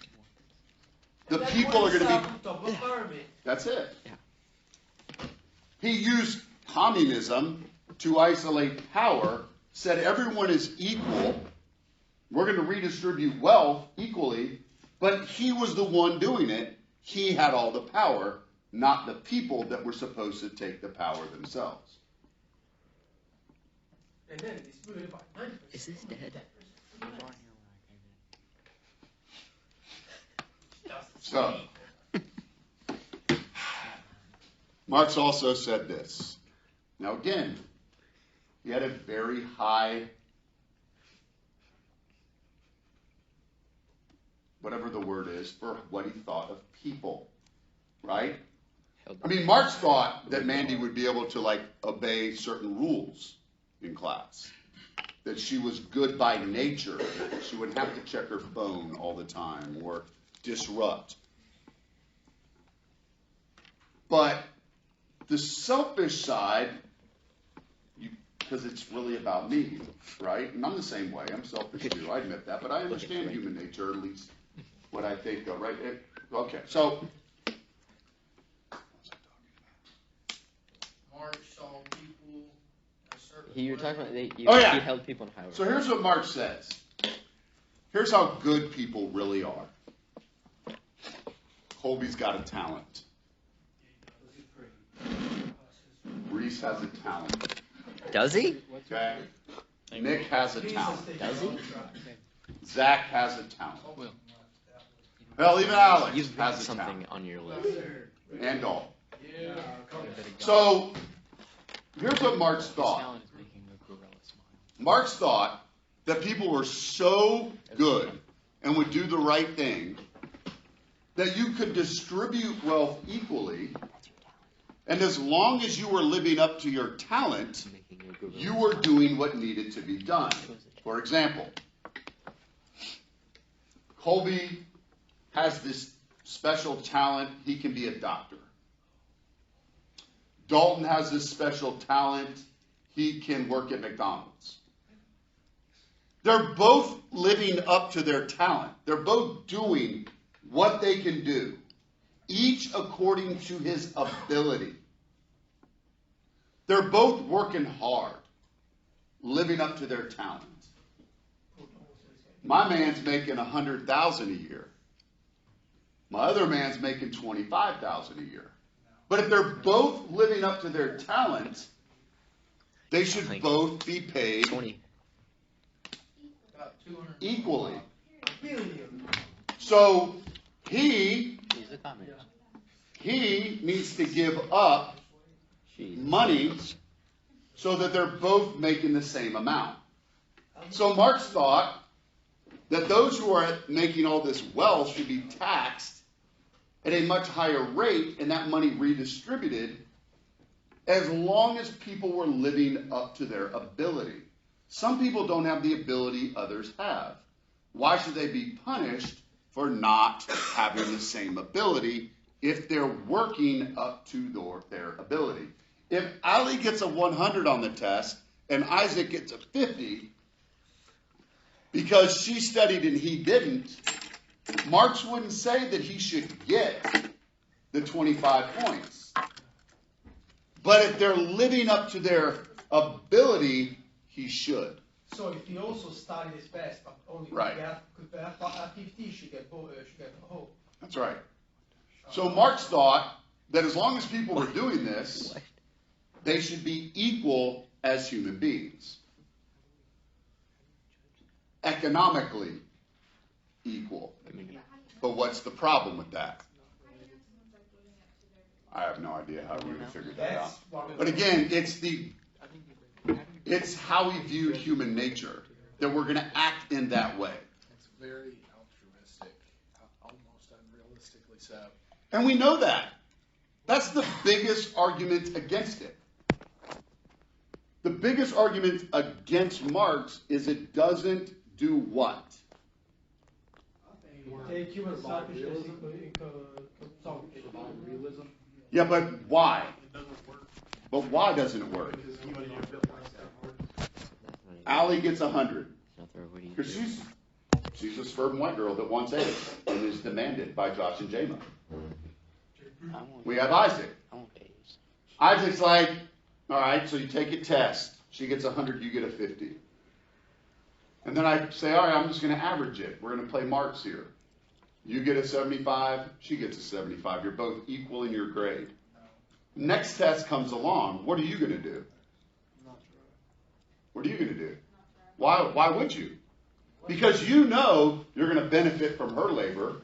The people are going to be... That's it. He used communism to isolate power, said everyone is equal, we're going to redistribute wealth equally, but he was the one doing it. He had all the power, not the people that were supposed to take the power themselves. And then is this dead? So, Marx also said this. Now again, he had a very high, whatever the word is, for what he thought of people, right? I mean, Marx thought that Mandy would be able to, like, obey certain rules in class. That she was good by nature. She wouldn't have to check her phone all the time or disrupt. But the selfish side, because it's really about me, right? And I'm the same way. I'm selfish too. I admit that. But I understand human nature, at least what I think of, right? Okay, so... Marx saw people a certain You were talking about he held people in high regard. So here's what Marx says. Here's how good people really are. Colby's got a talent. Reese has a talent. Does he? Okay. Nick has a talent. Does he? Zach has a talent. Hell, even Alex You've has a something talent. on your list. And all. So here's what Marx thought. Marx thought that people were so good and would do the right thing that you could distribute wealth equally, and as long as you were living up to your talent, you were doing what needed to be done. For example, Colby has this special talent, he can be a doctor. Dalton has this special talent, he can work at McDonald's. They're both living up to their talent. They're both doing what they can do, each according to his ability. They're both working hard, living up to their talent. My man's making $100,000 a year. My other man's making $25,000 a year. But if they're both living up to their talent, they should both be paid equally. So he needs to give up money so that they're both making the same amount. So Marx thought that those who are making all this wealth should be taxed at a much higher rate and that money redistributed as long as people were living up to their ability. Some people don't have the ability others have. Why should they be punished for not having the same ability if they're working up to their ability? If Ali gets a 100 on the test and Isaac gets a 50 because she studied and he didn't, Marx wouldn't say that he should get the 25 points. But if they're living up to their ability, he should. So if he also studied his best, but only Right. could get 50, should get a whole. That's right. So Marx thought that as long as people were doing this, they should be equal as human beings. Economically, equal. But what's the problem with that? I have no idea how we would have figured that out. But again, it's how we view human nature, that we're going to act in that way. It's very altruistic, almost unrealistically so. And we know that. That's the biggest argument against it. The biggest argument against Marx is it doesn't do what? Take human selfishness into realism. Yeah, but why? But why doesn't it work? Allie gets 100. Because she's a suburban white girl that wants A's and is demanded by Josh and Jama. We have Isaac. Isaac's like, all right, so you take a test. She gets 100, you get a 50. And then I say, all right, I'm just going to average it. We're going to play Marx here. You get a 75, she gets a 75. You're both equal in your grade. Next test comes along. What are you going to do? What are you going to do? Why would you? Because you know you're going to benefit from her labor,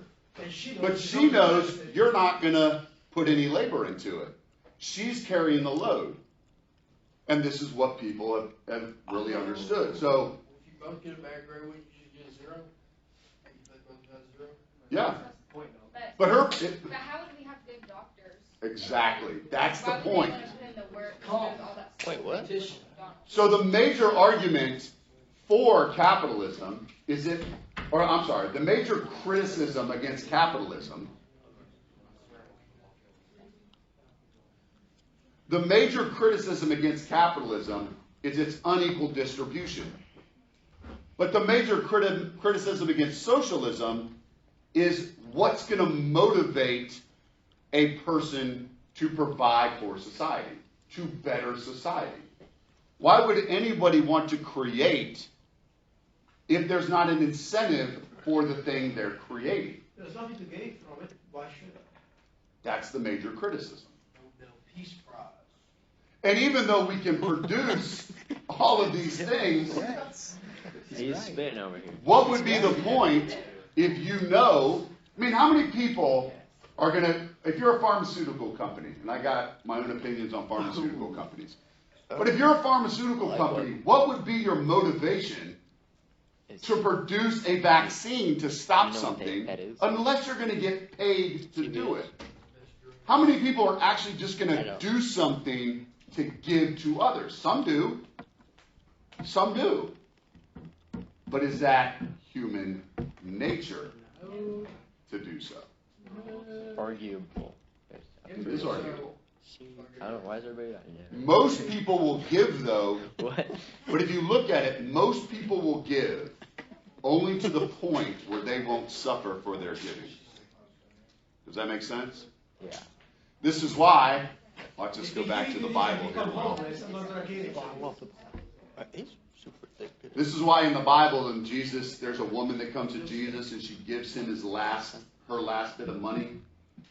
but she knows you're not going to put any labor into it. She's carrying the load. And this is what people have really understood. So, if you both get a bad grade, wouldn't you get a 0? You both got 0? Yeah. But how would we have good doctors? Exactly. That's the point. Wait, what? So the major argument for capitalism is the major criticism against capitalism. The major criticism against capitalism is its unequal distribution. But the major criticism against socialism is what's going to motivate a person to provide for society, to better society. Why would anybody want to create if there's not an incentive for the thing they're creating? There's nothing to gain from it. Why should I? That's the major criticism. No peace prize. And even though we can produce all of these things, he's spitting over here. What would be the point if you know? I mean, how many people are going to, if you're a pharmaceutical company, and I got my own opinions on pharmaceutical companies, but if you're a pharmaceutical company, what would be your motivation to produce a vaccine to stop something unless you're going to get paid to do it? How many people are actually just going to do something to give to others? Some do. Some do. But is that human nature to do so? Arguable. It is arguable. I don't know, why is everybody like that? Most people will give, though. What? But if you look at it, most people will give only to the point where they won't suffer for their giving. Does that make sense? Yeah. This is why, let's just go back to the Bible here. This is why in the Bible, in Jesus, there's a woman that comes to Jesus and she gives him her last bit of money.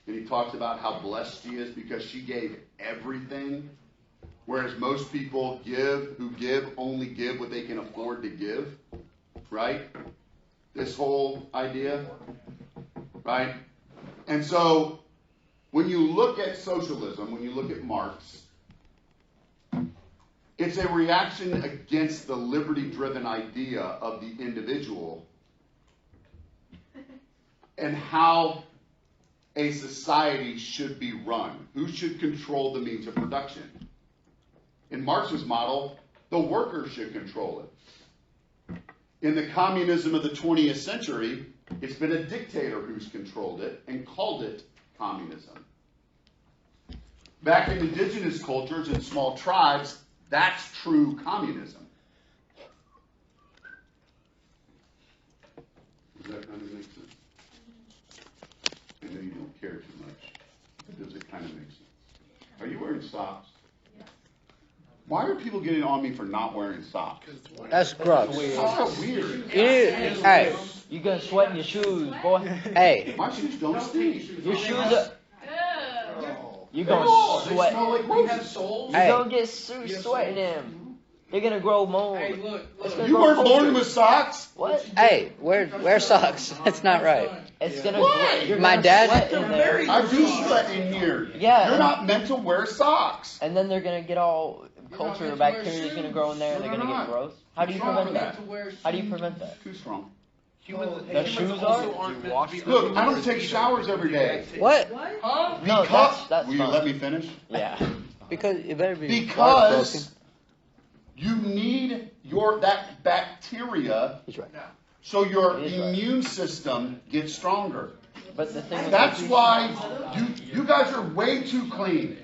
And he talks about how blessed she is because she gave everything. Whereas most people only give what they can afford to give. Right? This whole idea. Right? And so, when you look at socialism, when you look at Marx, it's a reaction against the liberty-driven idea of the individual and how a society should be run. Who should control the means of production? In Marx's model, the workers should control it. In the communism of the 20th century, it's been a dictator who's controlled it and called it communism. Back in indigenous cultures and small tribes, that's true communism. Does that kind of make sense? I know you don't care too much. But does it kind of make sense? Are you wearing socks? Why are people getting on me for not wearing socks? That's gross. That's weird. Hey, you gonna sweat in your shoes, boy. Hey. My shoes don't stink. Your shoes are... You gonna sweat. They smell like roses. You gonna get sweat in them. They're gonna grow mold. Hey, look. You weren't born with socks? What? Hey, wear socks. That's not right. It's gonna What? grow. My dad. Sweat in there. I do sweat in here. Yeah. You're not meant to wear socks. And then they're gonna get all culture, bacteria is gonna grow in there, and they're gonna get gross. How do you prevent that? How do you prevent that? Too strong. The shoes are? Look, I don't take showers every day. What? Huh? No, that's Will you fine. let me finish? Yeah. Because it better be. Because you need that bacteria He's right. so your He is right. immune system gets stronger. But the thing. That's why you guys are way too clean.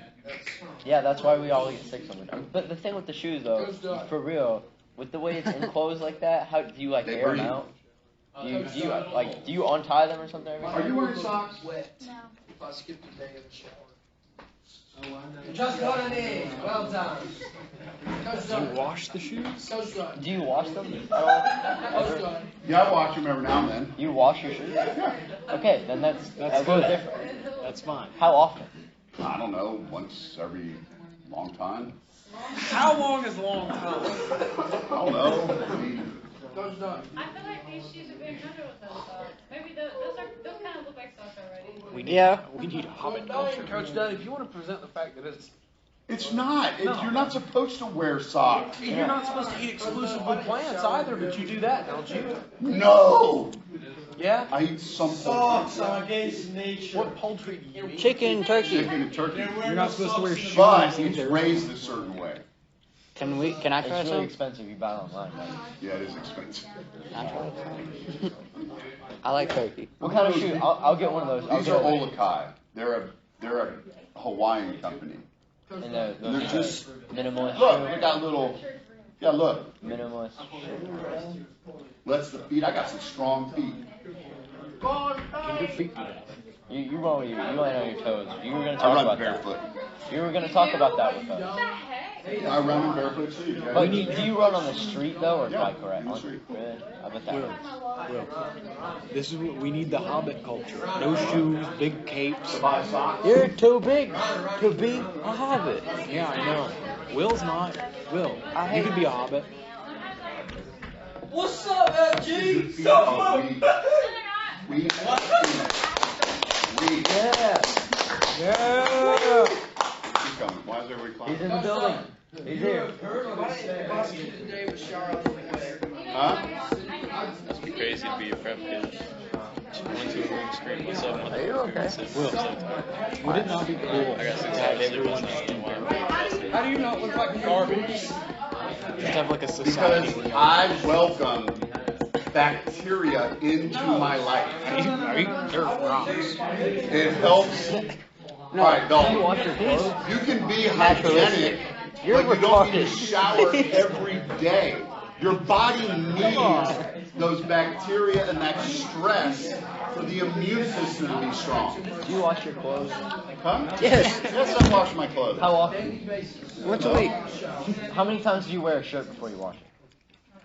Yeah, that's why we all get sick sometimes. But the thing with the shoes, though, for real, with the way it's enclosed like that, how do you like They air them breathe. out? Do you untie them or something? Every Are time? you wearing socks? No. If I skip the day in the shower. Just got an A. Well done. Coach Do you done. wash the shoes? Coach done. Do you wash them at all? Coach Ever? done. Yeah, I watch them every now and then. You wash your shoes? Okay, then that's good. different. That's fine. How often? I don't know, once every long time. How long is long time? I don't know. Coach done. I feel like these shoes are being under with those socks. Maybe those kind of look like socks already. We need hobbit culture. Coach Dunn, if you want to present the fact that It's not. You're not supposed to wear socks. you're not supposed to eat exclusively plants either, but you do that, don't you? No. Yeah? I eat some Socks are against nature. What poultry do you eat? Chicken, turkey. chicken and turkey. You're not supposed to wear shoes But it's either. raised a certain way. Can I try It's really some? expensive. You buy it online. Right? Yeah, it is expensive. I try some. I like turkey. What kind of shoe? I'll get one of those. These are Olakai. They're a Hawaiian company. And They're those just minimalist look. shoe. Look that little. Yeah, look. Minimalist shoe. Let's the feet. I got some strong feet. Can your feet do that? You land on your toes. You were gonna I talk run about barefoot. that. You were gonna talk about that with us. I run in barefoot too. Yeah. But do you run on the street though, or Yeah, bike or on the street. Really? I bet that hurts. Will, this is what we need, the hobbit culture. No shoes, big capes. You're too big to be a hobbit. Yeah, I know. Will's not. Will, you could be a hobbit. What's up, LG? We. Yeah. Yeah. He's coming. Why is everybody climbing? He's in the building. He's here. Huh? Must be crazy to be a prep kid. Went to a green screen myself. Are you okay? Will, would it not be cool I got to 6 have hours everyone sleep just once in a while. How do you not look like garbage? just have like a society? Because I welcome bacteria into my life. Are you they're rocks. It helps. All right, Dalton. You can be hygienic, but you don't need to shower every day. Your body needs those bacteria and that stress for the immune system to be strong. Do you wash your clothes? Huh? Yes. Yes, I wash my clothes. How often? Once a week. How many times do you wear a shirt before you wash it?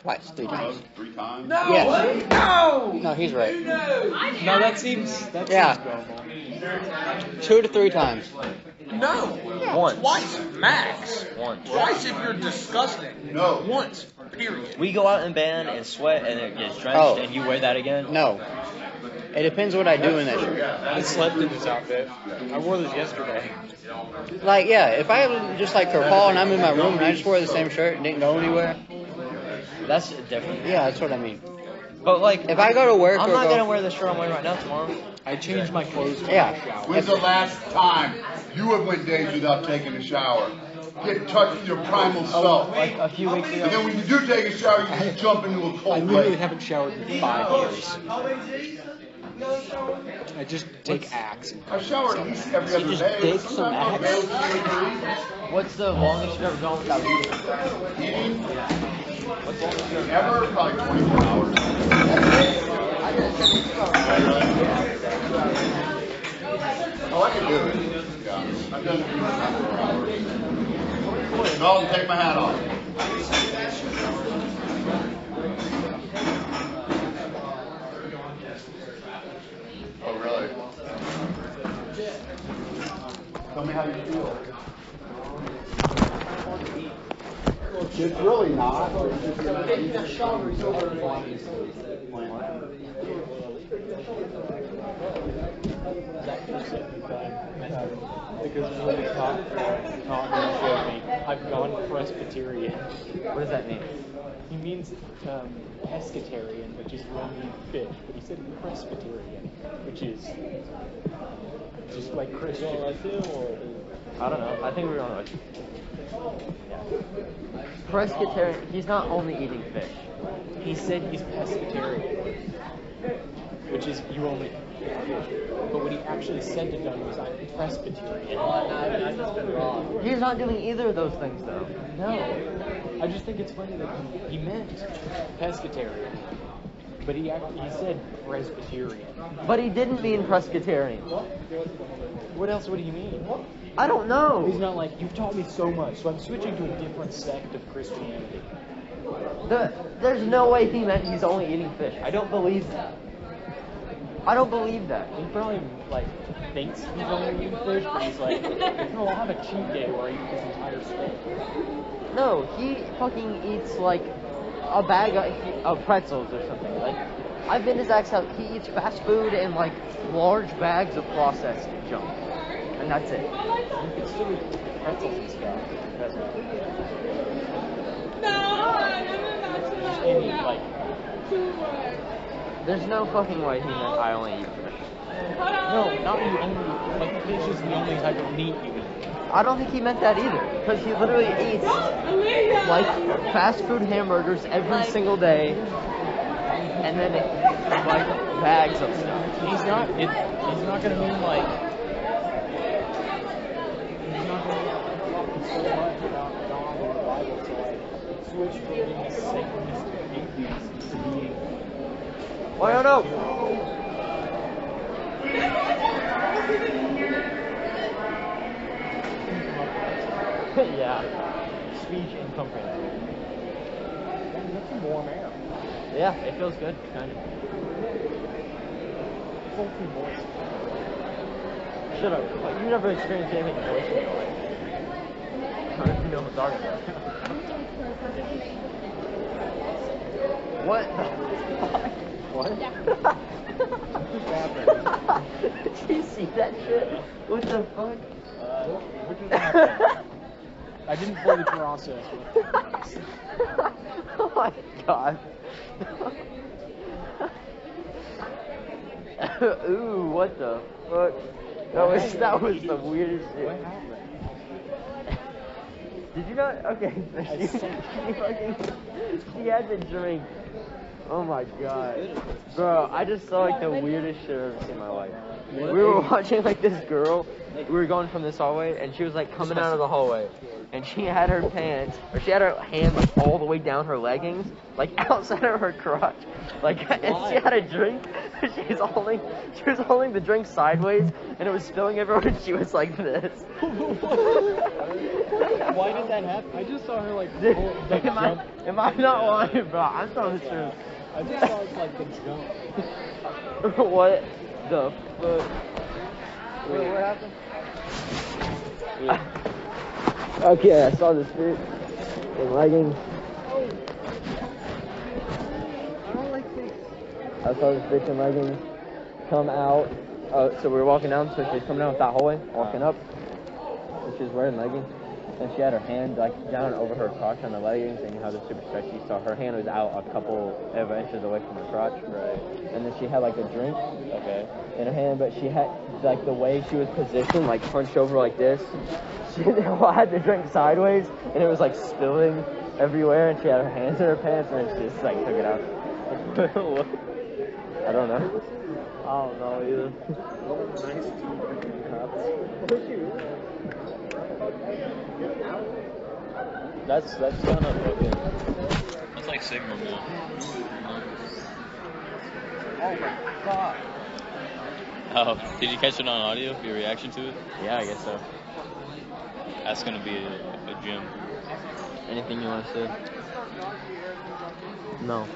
Twice, 3 times. 3 times? No! Yes. No! No, he's right. No, that seems Yeah. normal. 2 to 3 times. No. Once. Twice, max. Once. Twice if you're disgusting. No. Once, period. We go out in band and sweat and it gets drenched Oh. and you wear that again? No. It depends what I do in that shirt. I slept in this outfit. I wore this yesterday. Like, yeah, if I just like for Paul and I'm in my room and I just wore the same shirt and didn't go anywhere, That's different. yeah, that's what I mean. But like, If I go to work I'm or not go, gonna wear the shirt I'm wearing right now tomorrow. I changed my clothes for Yeah. the shower. When's the last time you have went days without taking a shower? Get in touch with your primal self. Like a few weeks And then ago. when you do take a shower, you just jump into a I cold literally lake. haven't showered in 5 years. I just take Axe. I shower at least every other just day. dig some axe? What's the longest you've ever gone without eating? Eating? What's the longest you've ever Ever? Probably 24 hours. Oh, I can do it. Yeah. I've done it for 24 hours. No, take my hat off. Oh, really? Tell me how you feel. It's really not. Because when we taught me and showed me, I've gone Presbyterian. What does that mean? He means pescatarian, which is you only eat fish, but he said Presbyterian, which is just like Christian. I don't know. I think we're on the Presbyterian. He's not only eating fish. He said he's pescatarian, which is you only eat fish. But what he actually said to Dunn was, I'm Presbyterian. He's not doing either of those things, though. No. I just think it's funny that he meant pescatarian. But he said Presbyterian. But he didn't mean Presbyterian. What else would he mean? I don't know. He's not like, you've taught me so much, so I'm switching to a different sect of Christianity. There's no way he meant he's only eating fish. I don't believe that. I don't believe that. He probably, thinks he's only eating fish, but he's like, no, I'll have a cheat day where I eat this entire steak. No, he fucking eats, a bag of pretzels or something. I've been to Zach's house. He eats fast food and, large bags of processed junk. And that's it. You can still eat pretzels and stuff. There's no fucking way he meant I only eat fish. No, not you only. Fish is the only type of meat you eat. I don't think he meant that either. Because he literally eats, fast food hamburgers every single day. And then, bags of stuff. He's not going to mean, he's not going to talk so much about God or the Bible to, switch from being a Satanist atheist to being... I don't know. Yeah. Speech and comprehension. That's some warm air. Yeah, it feels good, kind of. It's too moist. Shut up. You never experienced anything moist in your life. I don't even know what I'm talking about. What the fuck? What? Did you see that shit? What the fuck? What just happened? I didn't fully process it. Oh my god. Ooh, what the fuck? That was the weirdest shit. What happened? Did you not? Okay. She had to drink. Oh my god. Bro, I just saw the weirdest shit I've ever seen in my life. We were watching this girl. We were going from this hallway, and she was coming out of the hallway. And she had her pants, or she had her hand all the way down her leggings, outside of her crotch. And she had a drink. She was holding the drink sideways, and it was spilling everywhere, and she was like this. Why did that happen? I just saw her Am I not lying, bro? I'm telling the truth. I just saw it the jump. What the fuck? Wait, what happened? Okay, I saw this bitch in leggings. I saw this bitch in leggings come out. So we were walking down, so she was coming down that hallway, walking up. And she was wearing leggings. And she had her hand down over her crotch on the leggings, and you know how they're super stretchy. So her hand was out a couple of inches away from her crotch. Right. And then she had a drink. Okay. In her hand, but she had the way she was positioned, hunched over like this. She had the drink sideways, and it was spilling everywhere. And she had her hands in her pants, and then she just took it out. I don't know. I don't know either. Nice That's kind of fucking. That's like Sigma, man. Oh my god. Oh, did you catch it on audio? Your reaction to it? Yeah, I guess so. That's gonna be a gym. Anything you want to say? No.